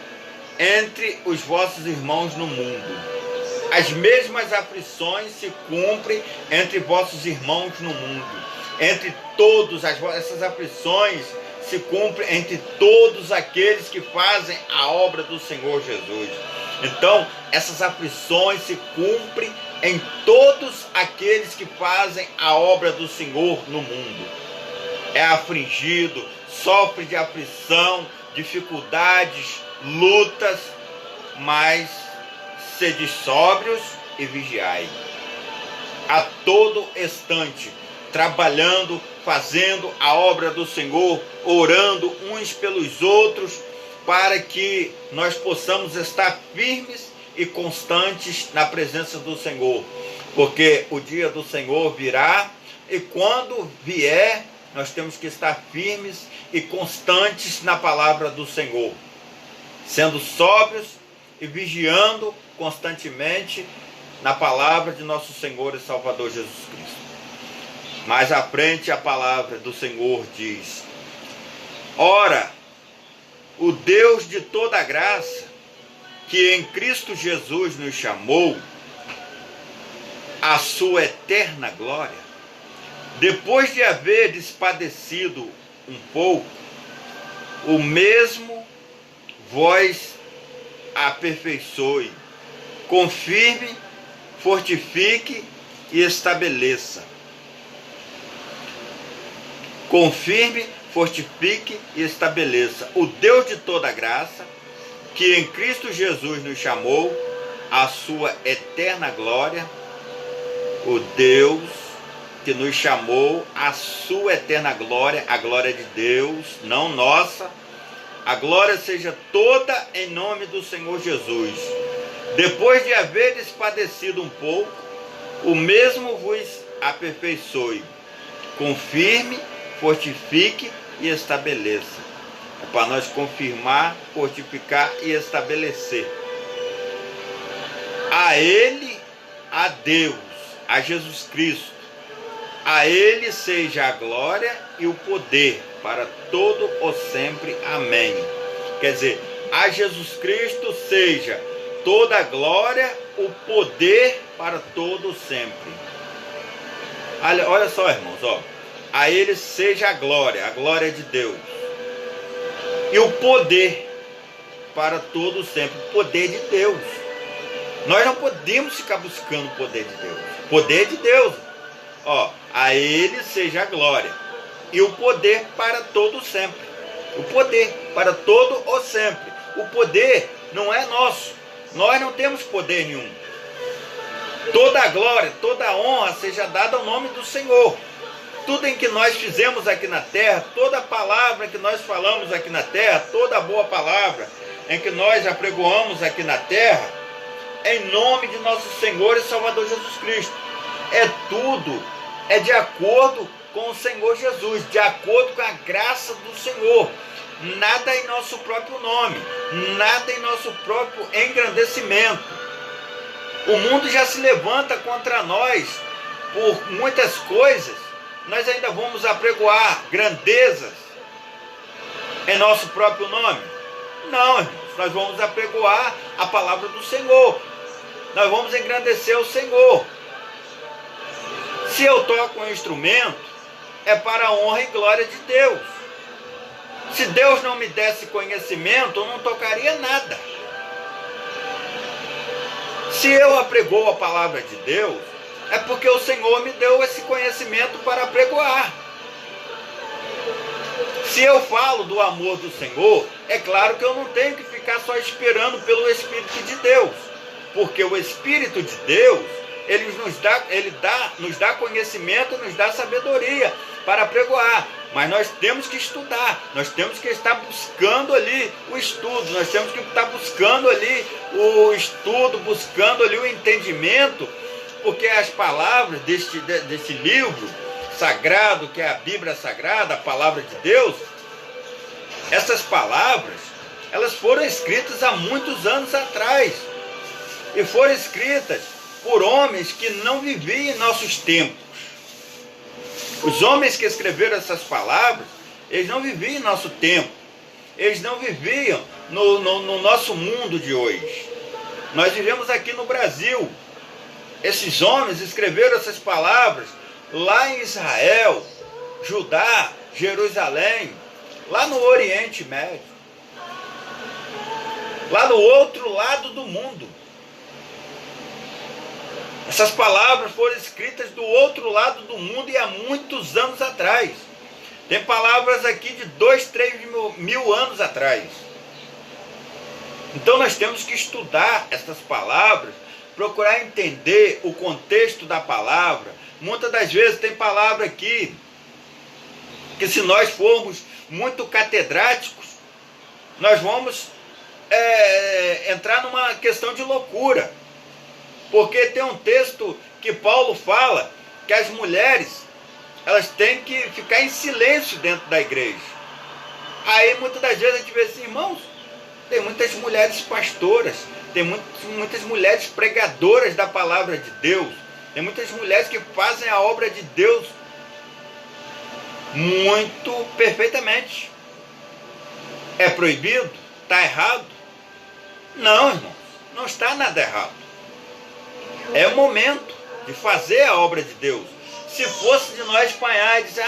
entre os vossos irmãos no mundo. As mesmas aflições se cumprem entre vossos irmãos no mundo. Entre todos, essas aflições se cumprem entre todos aqueles que fazem a obra do Senhor Jesus. Então, essas aflições se cumprem em todos aqueles que fazem a obra do Senhor no mundo. É afligido, sofre de aflição, dificuldades, lutas, mas sede sóbrios e vigiai. A todo instante, trabalhando, fazendo a obra do Senhor, orando uns pelos outros, para que nós possamos estar firmes e constantes na presença do Senhor. Porque o dia do Senhor virá, e quando vier, nós temos que estar firmes e constantes na palavra do Senhor, sendo sóbrios e vigiando constantemente na palavra de nosso Senhor e Salvador Jesus Cristo. Mais à frente a palavra do Senhor diz: ora, o Deus de toda graça, que em Cristo Jesus nos chamou à sua eterna glória, depois de haveres padecido um pouco, o mesmo vós aperfeiçoe, confirme, fortifique e estabeleça. Confirme, fortifique e estabeleça. O Deus de toda graça, que em Cristo Jesus nos chamou à sua eterna glória, o Deus que nos chamou à sua eterna glória, a glória de Deus, não nossa, a glória seja toda em nome do Senhor Jesus. Depois de haveres padecido um pouco, o mesmo vos aperfeiçoe, confirme, fortifique e estabeleça. É para nós confirmar, fortificar e estabelecer. A Ele, a Deus, a Jesus Cristo, a Ele seja a glória e o poder para todo o sempre. Amém. Quer dizer, a Jesus Cristo seja toda a glória, o poder para todo o sempre. Olha só, irmãos, a Ele seja a glória de Deus, e o poder para todo o sempre. O poder de Deus. Nós não podemos ficar buscando o poder de Deus. Poder de Deus. A Ele seja a glória e o poder para todo o sempre. O poder para todo o sempre. O poder não é nosso. Nós não temos poder nenhum. Toda a glória, toda a honra seja dada ao nome do Senhor. Tudo em que nós fizemos aqui na terra, toda a palavra que nós falamos aqui na terra, toda a boa palavra em que nós apregoamos aqui na terra, em nome de nosso Senhor e Salvador Jesus Cristo. É de acordo com o Senhor Jesus, de acordo com a graça do Senhor. Nada em nosso próprio nome, nada em nosso próprio engrandecimento. O mundo já se levanta contra nós por muitas coisas, nós ainda vamos apregoar grandezas em nosso próprio nome? Não, irmãos, nós vamos apregoar a palavra do Senhor. Nós vamos engrandecer o Senhor. Se eu toco um instrumento, é para a honra e glória de Deus. Se Deus não me desse conhecimento, eu não tocaria nada. Se eu apregoo a palavra de Deus, é porque o Senhor me deu esse conhecimento para apregoar. Se eu falo do amor do Senhor, é claro que eu não tenho que ficar só esperando pelo Espírito de Deus, porque o Espírito de Deus, ele nos dá conhecimento, nos dá sabedoria para apregoar. Mas nós temos que estudar, nós temos que estar buscando ali o estudo, nós temos que estar buscando ali o estudo, buscando ali o entendimento, porque as palavras desse livro sagrado, que é a Bíblia Sagrada, a palavra de Deus, essas palavras, elas foram escritas há muitos anos atrás, e foram escritas por homens que não viviam em nossos tempos. Os homens que escreveram essas palavras, eles não viviam em nosso tempo, eles não viviam no nosso mundo de hoje. Nós vivemos aqui no Brasil. Esses homens escreveram essas palavras lá em Israel, Judá, Jerusalém, lá no Oriente Médio, lá do outro lado do mundo. Essas palavras foram escritas do outro lado do mundo e há muitos anos atrás. Tem palavras aqui de 2, 3 mil anos atrás. Então nós temos que estudar essas palavras, procurar entender o contexto da palavra. Muitas das vezes tem palavra aqui que, se nós formos muito catedráticos, nós vamos entrar numa questão de loucura. Porque tem um texto que Paulo fala que as mulheres, elas têm que ficar em silêncio dentro da igreja. Aí muitas das vezes a gente vê assim, irmãos, tem muitas mulheres pastoras, tem muitas mulheres pregadoras da palavra de Deus, tem muitas mulheres que fazem a obra de Deus muito perfeitamente. É proibido? Está errado? Não, irmãos, não está nada errado. É o momento de fazer a obra de Deus. Se fosse de nós espanhar e dizer,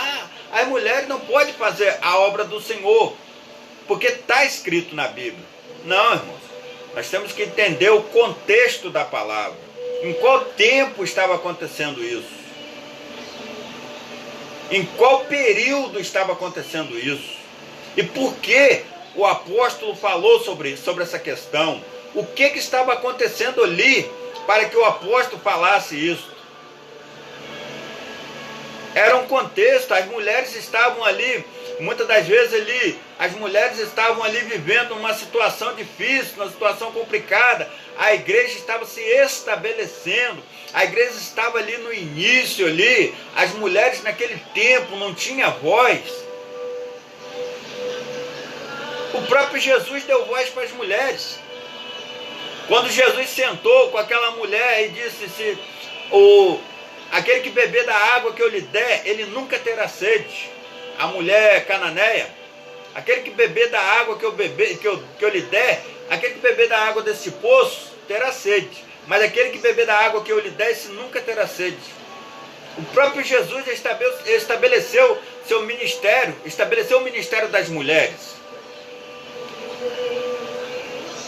as mulheres não podem fazer a obra do Senhor, porque está escrito na Bíblia. Não, irmãos. Nós temos que entender o contexto da palavra. Em qual tempo estava acontecendo isso? Em qual período estava acontecendo isso? E por que o apóstolo falou sobre essa questão? O que estava acontecendo ali para que o apóstolo falasse isso? Era um contexto, as mulheres estavam ali, muitas das vezes ali, as mulheres estavam ali vivendo uma situação difícil, uma situação complicada. A igreja estava se estabelecendo, a igreja estava ali no início ali, as mulheres naquele tempo não tinham voz. O próprio Jesus deu voz para as mulheres. Quando Jesus sentou com aquela mulher e disse, aquele que beber da água que eu lhe der, ele nunca terá sede. A mulher cananeia, aquele que beber da água que eu lhe der, aquele que beber da água desse poço, terá sede. Mas aquele que beber da água que eu lhe der, esse nunca terá sede. O próprio Jesus estabeleceu seu ministério, estabeleceu o ministério das mulheres.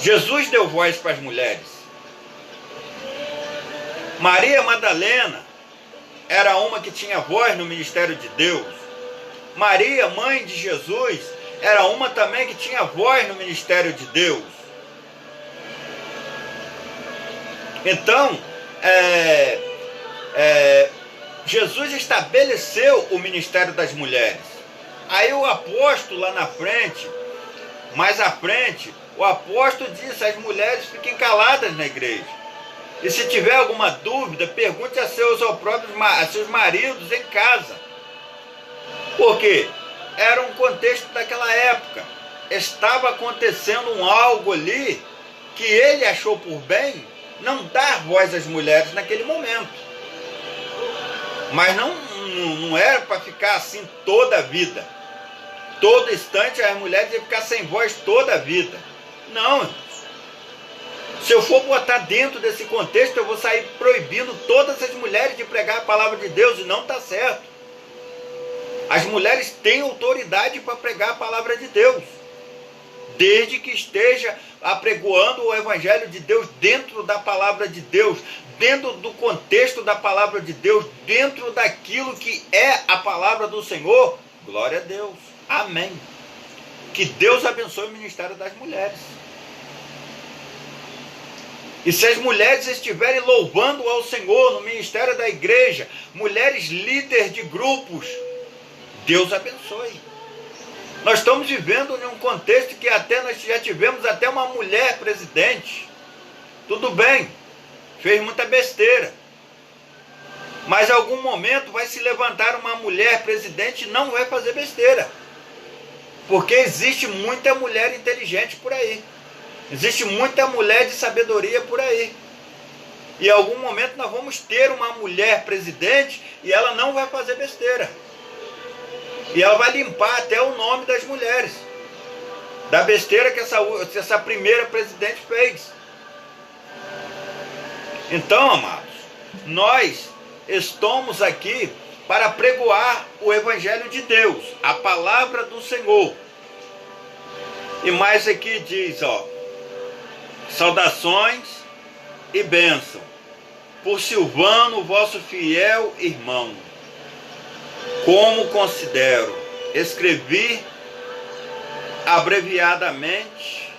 Jesus deu voz para as mulheres. Maria Madalena era uma que tinha voz no ministério de Deus. Maria, mãe de Jesus, era uma também que tinha voz no ministério de Deus. Então, Jesus estabeleceu o ministério das mulheres. Aí o apóstolo lá na frente, mais à frente, o apóstolo disse, as mulheres fiquem caladas na igreja. E se tiver alguma dúvida, pergunte a seus maridos em casa. Porque era um contexto daquela época. Estava acontecendo algo ali que ele achou por bem não dar voz às mulheres naquele momento. Mas não era para ficar assim toda a vida. Todo instante as mulheres iam ficar sem voz toda a vida. Não, irmãos. Se eu for botar dentro desse contexto, eu vou sair proibindo todas as mulheres de pregar a palavra de Deus, e não está certo. As mulheres têm autoridade para pregar a palavra de Deus, desde que esteja apregoando o evangelho de Deus dentro da palavra de Deus, dentro do contexto da palavra de Deus, dentro daquilo que é a palavra do Senhor. Glória a Deus. Amém. Que Deus abençoe o ministério das mulheres. E se as mulheres estiverem louvando ao Senhor no ministério da igreja, mulheres líderes de grupos, Deus abençoe. Nós estamos vivendo em um contexto que até nós já tivemos até uma mulher presidente. Tudo bem, fez muita besteira. Mas em algum momento vai se levantar uma mulher presidente e não vai fazer besteira. Porque existe muita mulher inteligente por aí. Existe muita mulher de sabedoria por aí. E em algum momento nós vamos ter uma mulher presidente e ela não vai fazer besteira. E ela vai limpar até o nome das mulheres, da besteira que essa primeira presidente fez. Então, amados, nós estamos aqui para pregoar o evangelho de Deus, a palavra do Senhor. E mais aqui diz, saudações e bênção por Silvano, vosso fiel irmão. Como considero, escrevi abreviadamente,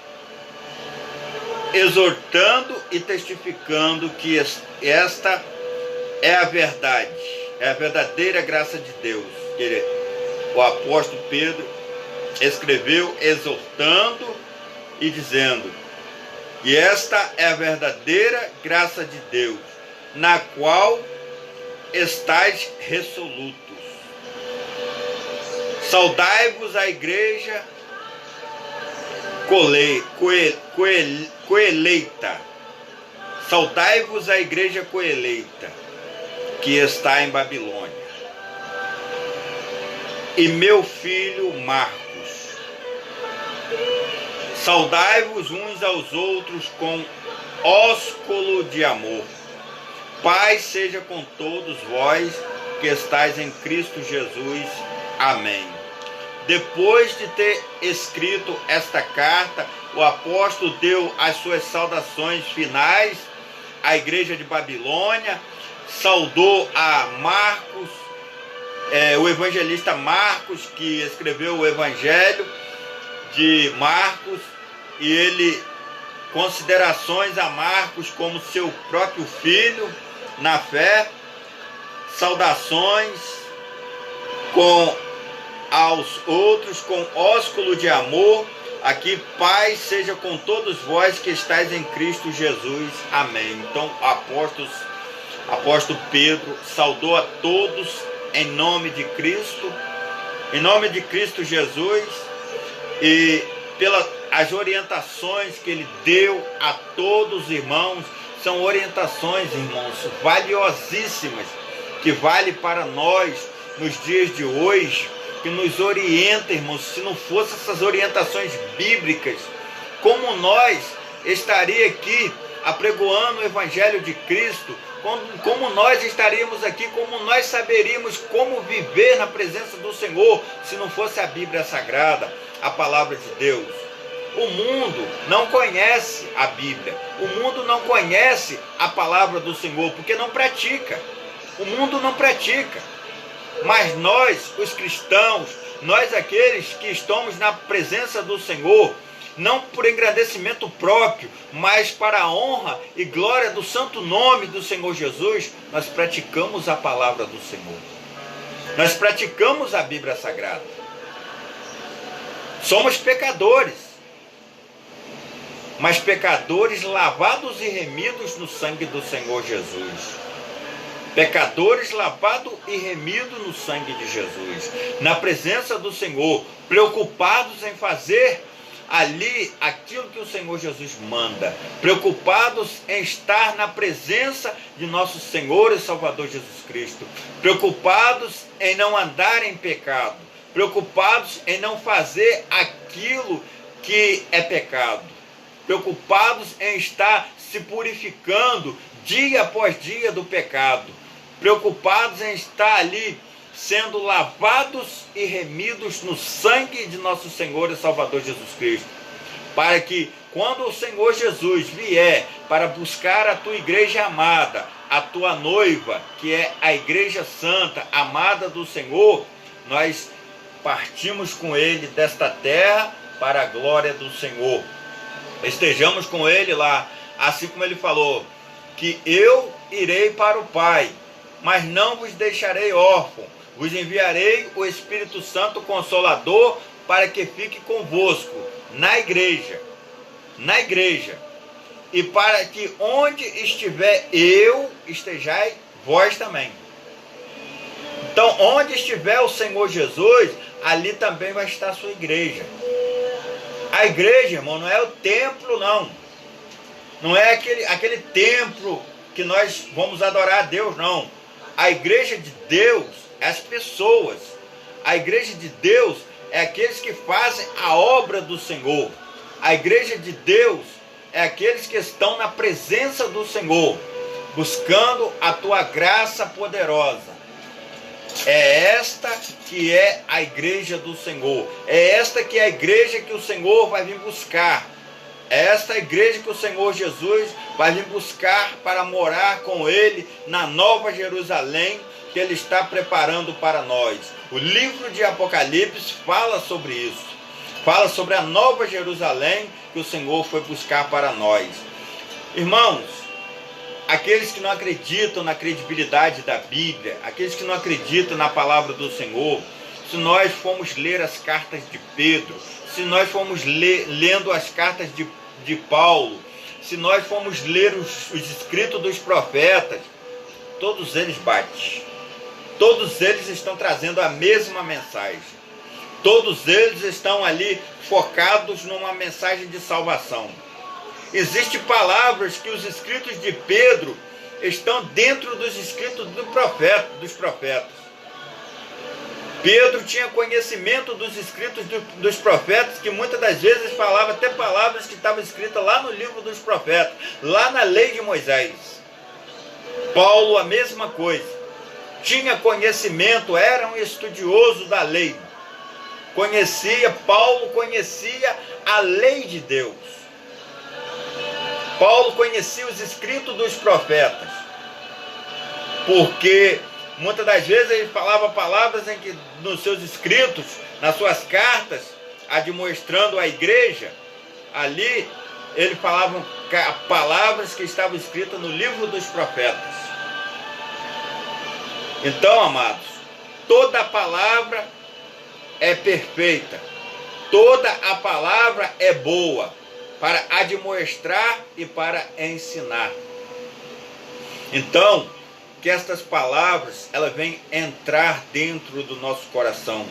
exortando e testificando que esta é a verdade, é a verdadeira graça de Deus. O apóstolo Pedro escreveu exortando e dizendo: e esta é a verdadeira graça de Deus, na qual estáis resolutos. Saudai-vos a igreja coeleita. Saudai-vos a igreja coeleita, que está em Babilônia. E meu filho Marcos. Saudai-vos uns aos outros com ósculo de amor. Paz seja com todos vós que estáis em Cristo Jesus. Amém. Depois de ter escrito esta carta, o apóstolo deu as suas saudações finais à igreja de Babilônia, saudou a Marcos, o evangelista Marcos, que escreveu o evangelho de Marcos, e ele considerações a Marcos como seu próprio filho na fé, saudações aos outros com ósculo de amor. Aqui, paz seja com todos vós que estáis em Cristo Jesus. Amém. Então, apóstolo Pedro saudou a todos em nome de Cristo Jesus, e as orientações que ele deu a todos os irmãos, são orientações, irmãos, valiosíssimas, que vale para nós nos dias de hoje, que nos orienta, irmãos. Se não fossem essas orientações bíblicas, como nós estaria aqui apregoando o evangelho de Cristo? Como nós estaríamos aqui? Como nós saberíamos como viver na presença do Senhor se não fosse a Bíblia Sagrada, a palavra de Deus? O mundo não conhece a Bíblia, o mundo não conhece a palavra do Senhor, porque não pratica. O mundo não pratica. Mas nós, os cristãos, nós aqueles que estamos na presença do Senhor, não por engrandecimento próprio, mas para a honra e glória do santo nome do Senhor Jesus, nós praticamos a palavra do Senhor. Nós praticamos a Bíblia Sagrada. Somos pecadores, mas pecadores lavados e remidos no sangue do Senhor Jesus. Pecadores lavados e remidos no sangue de Jesus, na presença do Senhor, preocupados em fazer ali aquilo que o Senhor Jesus manda, preocupados em estar na presença de nosso Senhor e Salvador Jesus Cristo, preocupados em não andar em pecado, preocupados em não fazer aquilo que é pecado, preocupados em estar se purificando dia após dia do pecado, preocupados em estar ali sendo lavados e remidos no sangue de nosso Senhor e Salvador Jesus Cristo, para que quando o Senhor Jesus vier para buscar a tua igreja amada, a tua noiva, que é a igreja santa, amada do Senhor, nós partimos com ele desta terra para a glória do Senhor. Estejamos com ele lá, assim como ele falou, que eu irei para o Pai, mas não vos deixarei órfão, vos enviarei o Espírito Santo Consolador para que fique convosco na igreja, e para que onde estiver eu, estejai vós também. Então, onde estiver o Senhor Jesus, ali também vai estar a sua igreja. A igreja, irmão, não é o templo, não. Não é aquele templo que nós vamos adorar a Deus, não. A igreja de Deus é as pessoas. A igreja de Deus é aqueles que fazem a obra do Senhor. A igreja de Deus é aqueles que estão na presença do Senhor, buscando a tua graça poderosa. É esta que é a igreja do Senhor. É esta que é a igreja que o Senhor vai vir buscar. É esta igreja que o Senhor Jesus vai vir buscar para morar com Ele na Nova Jerusalém, que Ele está preparando para nós. O livro de Apocalipse fala sobre isso. Fala sobre a Nova Jerusalém que o Senhor foi buscar para nós. Irmãos, aqueles que não acreditam na credibilidade da Bíblia, aqueles que não acreditam na palavra do Senhor, se nós formos ler as cartas de Pedro, se nós formos lendo as cartas de Paulo, se nós formos ler os escritos dos profetas, todos eles batem. Todos eles estão trazendo a mesma mensagem. Todos eles estão ali focados numa mensagem de salvação. Existem palavras que os escritos de Pedro estão dentro dos escritos dos profetas. Pedro tinha conhecimento dos escritos dos profetas, que muitas das vezes falava até palavras que estavam escritas lá no livro dos profetas, lá na lei de Moisés. Paulo, a mesma coisa. Tinha conhecimento, era um estudioso da lei. Paulo conhecia a lei de Deus. Paulo conhecia os escritos dos profetas, porque muitas das vezes ele falava palavras em que nos seus escritos, nas suas cartas, admoestrando a igreja, ali ele falava palavras que estavam escritas no livro dos profetas. Então, amados, toda a palavra é perfeita, toda a palavra é boa para admoestrar e para ensinar. Então, que estas palavras elas venham entrar dentro do nosso coração,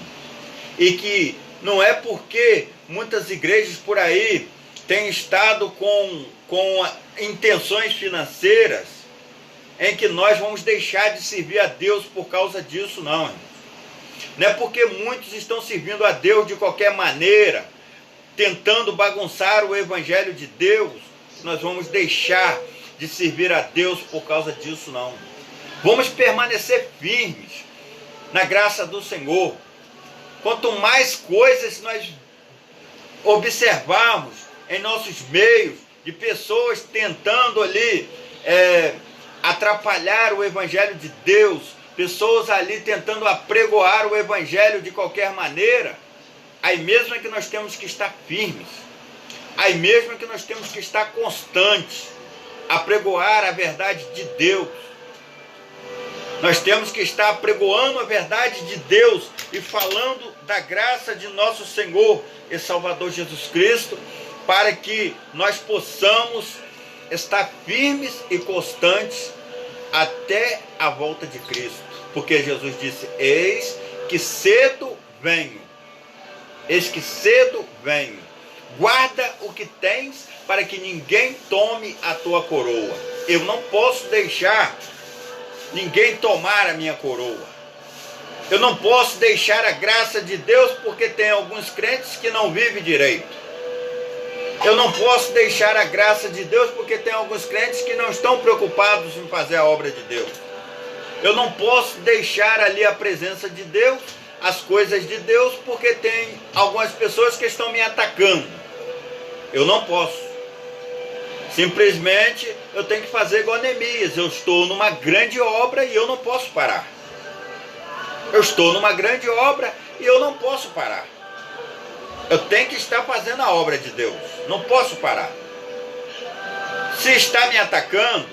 e que não é porque muitas igrejas por aí têm estado com intenções financeiras em que nós vamos deixar de servir a Deus por causa disso, não, irmão. Não é porque muitos estão servindo a Deus de qualquer maneira, tentando bagunçar o evangelho de Deus, nós vamos deixar de servir a Deus por causa disso, não. Vamos permanecer firmes na graça do Senhor. Quanto mais coisas nós observarmos em nossos meios, de pessoas tentando ali atrapalhar o evangelho de Deus, pessoas ali tentando apregoar o evangelho de qualquer maneira, aí mesmo é que nós temos que estar firmes, aí mesmo é que nós temos que estar constantes, apregoar a verdade de Deus. Nós temos que estar apregoando a verdade de Deus e falando da graça de nosso Senhor e Salvador Jesus Cristo, para que nós possamos estar firmes e constantes até a volta de Cristo. Porque Jesus disse: eis que cedo venho. Eis que cedo venho. Guarda o que tens, para que ninguém tome a tua coroa. Eu não posso deixar ninguém tomar a minha coroa. Eu não posso deixar a graça de Deus, porque tem alguns crentes que não vivem direito. Eu não posso deixar a graça de Deus, porque tem alguns crentes que não estão preocupados em fazer a obra de Deus. Eu não posso deixar ali a presença de Deus, as coisas de Deus, porque tem algumas pessoas que estão me atacando. Eu não posso. Simplesmente eu tenho que fazer igual Neemias. Eu estou numa grande obra e eu não posso parar. Eu estou numa grande obra e eu não posso parar. Eu tenho que estar fazendo a obra de Deus. Não posso parar. Se está me atacando,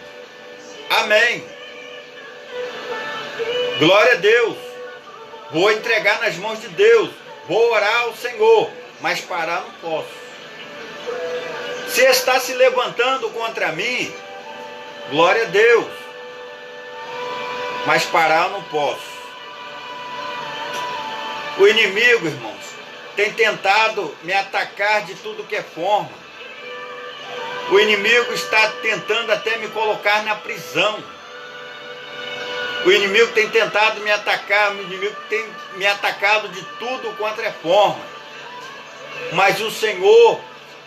amém. Glória a Deus. Vou entregar nas mãos de Deus. Vou orar ao Senhor. Mas parar não posso. Se está se levantando contra mim, glória a Deus. Mas parar não posso. O inimigo, irmãos, tem tentado me atacar de tudo que é forma. O inimigo está tentando até me colocar na prisão. O inimigo tem tentado me atacar, o inimigo tem me atacado de tudo quanto é forma. Mas o Senhor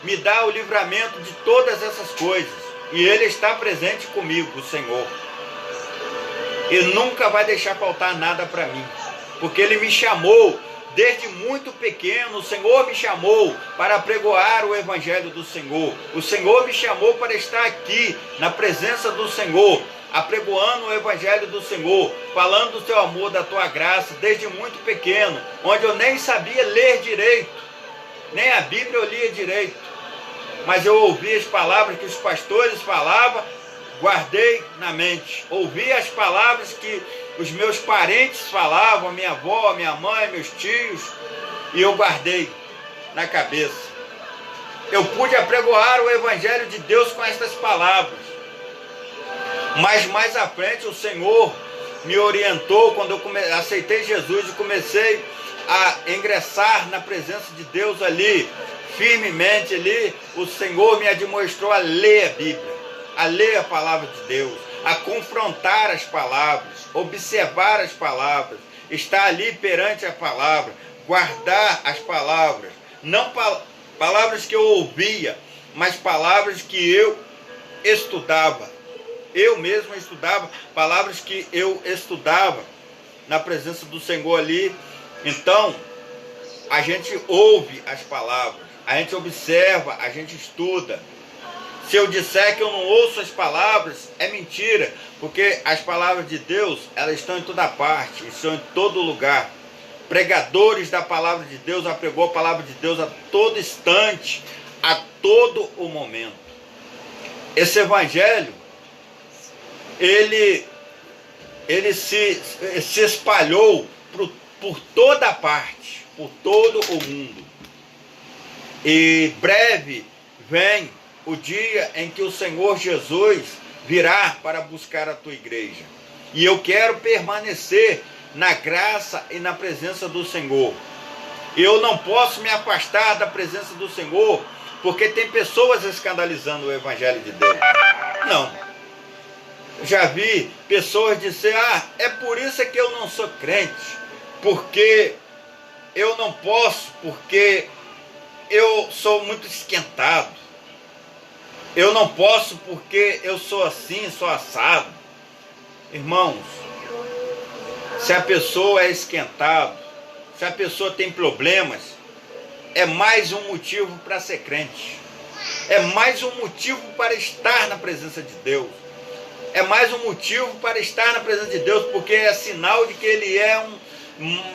me dá o livramento de todas essas coisas. E Ele está presente comigo, o Senhor. E nunca vai deixar faltar nada para mim. Porque Ele me chamou desde muito pequeno. O Senhor me chamou para apregoar o Evangelho do Senhor. O Senhor me chamou para estar aqui na presença do Senhor, apregoando o Evangelho do Senhor, falando do Teu amor, da Tua graça, desde muito pequeno, onde eu nem sabia ler direito, nem a Bíblia eu lia direito, mas eu ouvi as palavras que os pastores falavam, guardei na mente. Ouvi as palavras que os meus parentes falavam, a minha avó, a minha mãe, meus tios, e eu guardei na cabeça. Eu pude apregoar o Evangelho de Deus com estas palavras. Mas mais à frente o Senhor me orientou quando eu aceitei Jesus e comecei a ingressar na presença de Deus ali, firmemente ali. O Senhor me admoestrou a ler a Bíblia, a ler a palavra de Deus, a confrontar as palavras, observar as palavras, estar ali perante a palavra, guardar as palavras, não palavras que eu ouvia, mas palavras que eu estudava. Eu mesmo estudava, palavras que eu estudava na presença do Senhor ali. Então, a gente ouve as palavras, a gente observa, a gente estuda. Se eu disser que eu não ouço as palavras, é mentira, porque as palavras de Deus, elas estão em toda parte, estão em todo lugar. Pregadores da palavra de Deus, apregou a palavra de Deus a todo instante, a todo o momento. Esse Evangelho, ele se espalhou por toda parte, por todo o mundo. E breve vem o dia em que o Senhor Jesus virá para buscar a tua igreja. E eu quero permanecer na graça e na presença do Senhor. Eu não posso me afastar da presença do Senhor, porque tem pessoas escandalizando o Evangelho de Deus. Não. Já vi pessoas dizer, é por isso que eu não sou crente, porque eu não posso, porque eu sou muito esquentado. Eu não posso porque eu sou assim, sou assado. Irmãos, se a pessoa é esquentada, se a pessoa tem problemas, é mais um motivo para ser crente. É mais um motivo para estar na presença de Deus. É mais um motivo para estar na presença de Deus, porque é sinal de que ele é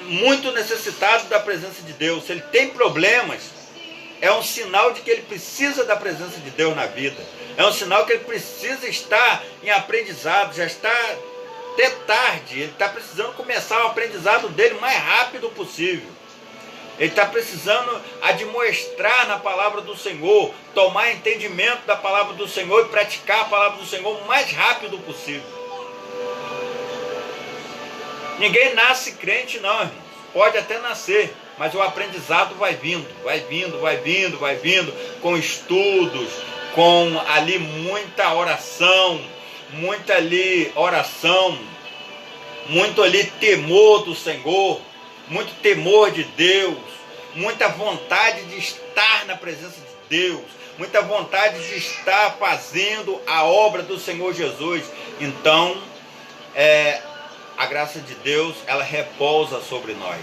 muito necessitado da presença de Deus. Se ele tem problemas, é um sinal de que ele precisa da presença de Deus na vida. É um sinal que ele precisa estar em aprendizado. Já está até tarde, ele está precisando começar o aprendizado dele o mais rápido possível. Ele está precisando admoestrar na palavra do Senhor, tomar entendimento da palavra do Senhor e praticar a palavra do Senhor o mais rápido possível. Ninguém nasce crente não, irmãos. Pode até nascer, mas o aprendizado vai vindo, vai vindo, vai vindo, vai vindo, com estudos, com ali muita oração, muito ali temor do Senhor, muito temor de Deus, muita vontade de estar na presença de Deus, muita vontade de estar fazendo a obra do Senhor Jesus. Então, a graça de Deus, ela repousa sobre nós,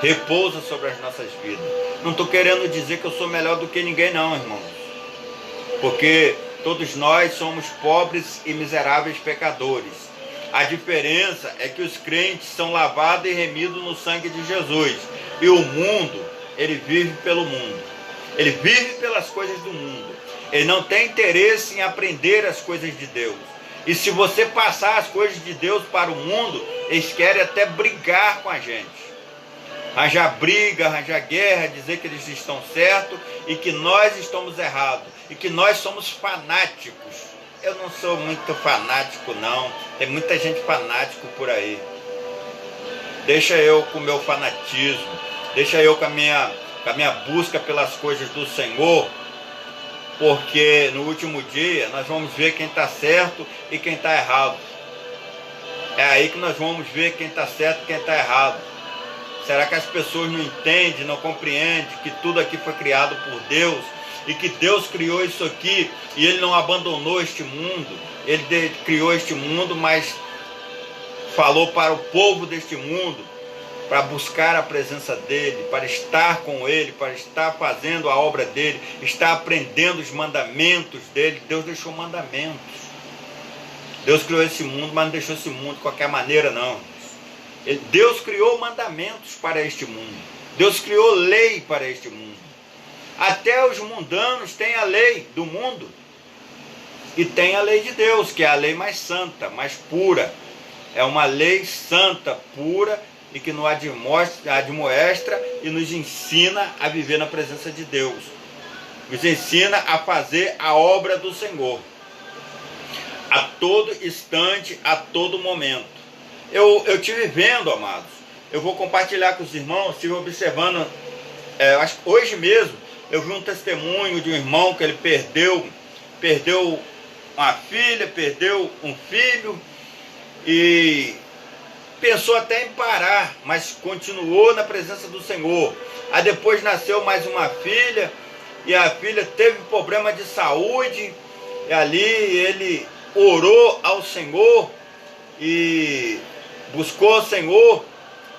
repousa sobre as nossas vidas. Não estou querendo dizer que eu sou melhor do que ninguém não, irmãos, porque todos nós somos pobres e miseráveis pecadores. A diferença é que os crentes são lavados e remidos no sangue de Jesus. E o mundo, ele vive pelo mundo. Ele vive pelas coisas do mundo. Ele não tem interesse em aprender as coisas de Deus. E se você passar as coisas de Deus para o mundo, eles querem até brigar com a gente. Arranjar briga, arranjar guerra, dizer que eles estão certos e que nós estamos errados. E que nós somos fanáticos. Eu não sou muito fanático não, tem muita gente fanático por aí. Deixa eu com o meu fanatismo, deixa eu com a minha busca pelas coisas do Senhor, porque no último dia nós vamos ver quem está certo e quem está errado. É aí que nós vamos ver quem está certo e quem está errado. Será que as pessoas não entendem, não compreendem que tudo aqui foi criado por Deus? E que Deus criou isso aqui e Ele não abandonou este mundo. Ele criou este mundo, mas falou para o povo deste mundo para buscar a presença dEle, para estar com Ele, para estar fazendo a obra dEle, estar aprendendo os mandamentos dEle. Deus deixou mandamentos. Deus criou esse mundo, mas não deixou esse mundo de qualquer maneira não. Deus criou mandamentos para este mundo. Deus criou lei para este mundo. Até os mundanos têm a lei do mundo e tem a lei de Deus, que é a lei mais santa, mais pura. É uma lei santa, pura e que nos admoestra e nos ensina a viver na presença de Deus. Nos ensina a fazer a obra do Senhor a todo instante, a todo momento. Eu estive vendo, amados, eu vou compartilhar com os irmãos, estive observando, acho que hoje mesmo, eu vi um testemunho de um irmão que ele perdeu uma filha, perdeu um filho e pensou até em parar, mas continuou na presença do Senhor. Aí depois nasceu mais uma filha e a filha teve problema de saúde e ali ele orou ao Senhor e buscou o Senhor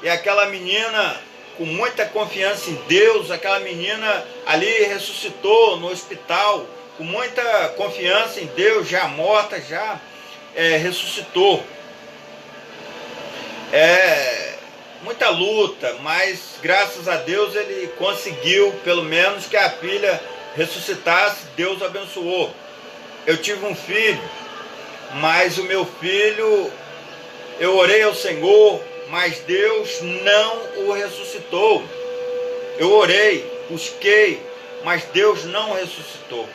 e aquela menina, com muita confiança em Deus, aquela menina ali ressuscitou no hospital, com muita confiança em Deus, já morta, já ressuscitou. Muita luta, mas graças a Deus ele conseguiu, pelo menos, que a filha ressuscitasse. Deus abençoou. Eu tive um filho, mas o meu filho, eu orei ao Senhor, mas Deus não o ressuscitou. Eu orei, busquei, mas Deus não ressuscitou.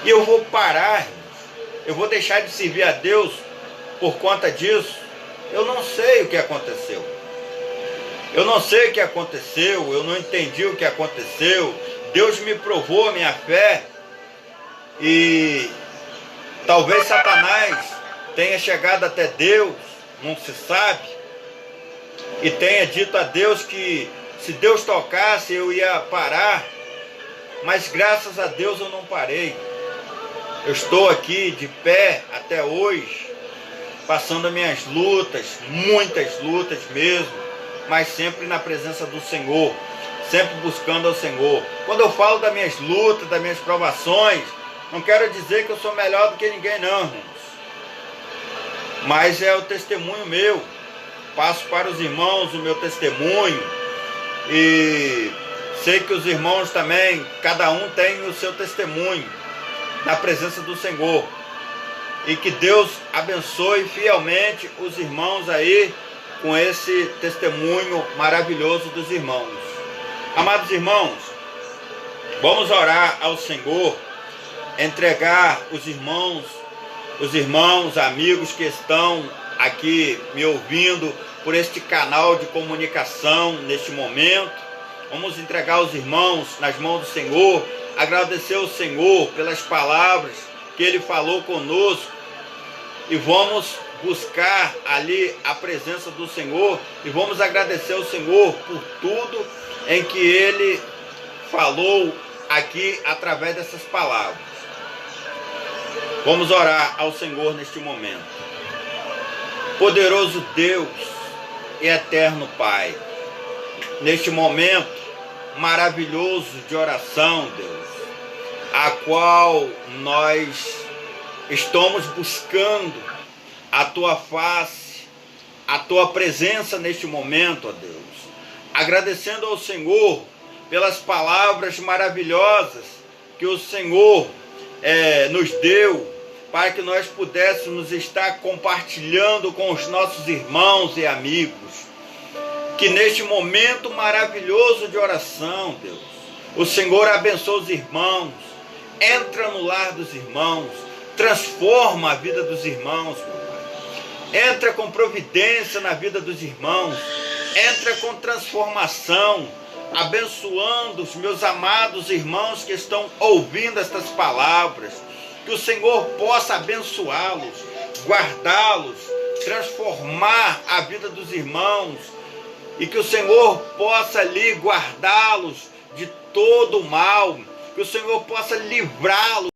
E eu vou parar, eu vou deixar de servir a Deus por conta disso. Eu não sei o que aconteceu. Eu não sei o que aconteceu, eu não entendi o que aconteceu. Deus me provou a minha fé e talvez Satanás tenha chegado até Deus, não se sabe, e tenha dito a Deus que se Deus tocasse eu ia parar, mas graças a Deus eu não parei. Eu estou aqui de pé até hoje, passando as minhas lutas, muitas lutas mesmo, mas sempre na presença do Senhor, sempre buscando ao Senhor. Quando eu falo das minhas lutas, das minhas provações, não quero dizer que eu sou melhor do que ninguém não, irmãos. Mas é o testemunho meu. Passo para os irmãos o meu testemunho. E sei que os irmãos também, cada um tem o seu testemunho na presença do Senhor. E que Deus abençoe fielmente os irmãos aí com esse testemunho maravilhoso dos irmãos. Amados irmãos, vamos orar ao Senhor, entregar os irmãos, amigos que estão aqui me ouvindo por este canal de comunicação neste momento. Vamos entregar os irmãos nas mãos do Senhor, agradecer ao Senhor pelas palavras que Ele falou conosco e vamos buscar ali a presença do Senhor e vamos agradecer ao Senhor por tudo em que Ele falou aqui através dessas palavras. Vamos orar ao Senhor neste momento. Poderoso Deus e eterno Pai, neste momento maravilhoso de oração, Deus, a qual nós estamos buscando a Tua face, a Tua presença neste momento, ó Deus, agradecendo ao Senhor pelas palavras maravilhosas que o Senhor nos deu, para que nós pudéssemos estar compartilhando com os nossos irmãos e amigos. Que neste momento maravilhoso de oração, Deus, o Senhor abençoe os irmãos, entra no lar dos irmãos, transforma a vida dos irmãos, meu Pai. Entra com providência na vida dos irmãos, entra com transformação, abençoando os meus amados irmãos que estão ouvindo estas palavras. Que o Senhor possa abençoá-los, guardá-los, transformar a vida dos irmãos e que o Senhor possa ali guardá-los de todo o mal, que o Senhor possa livrá-los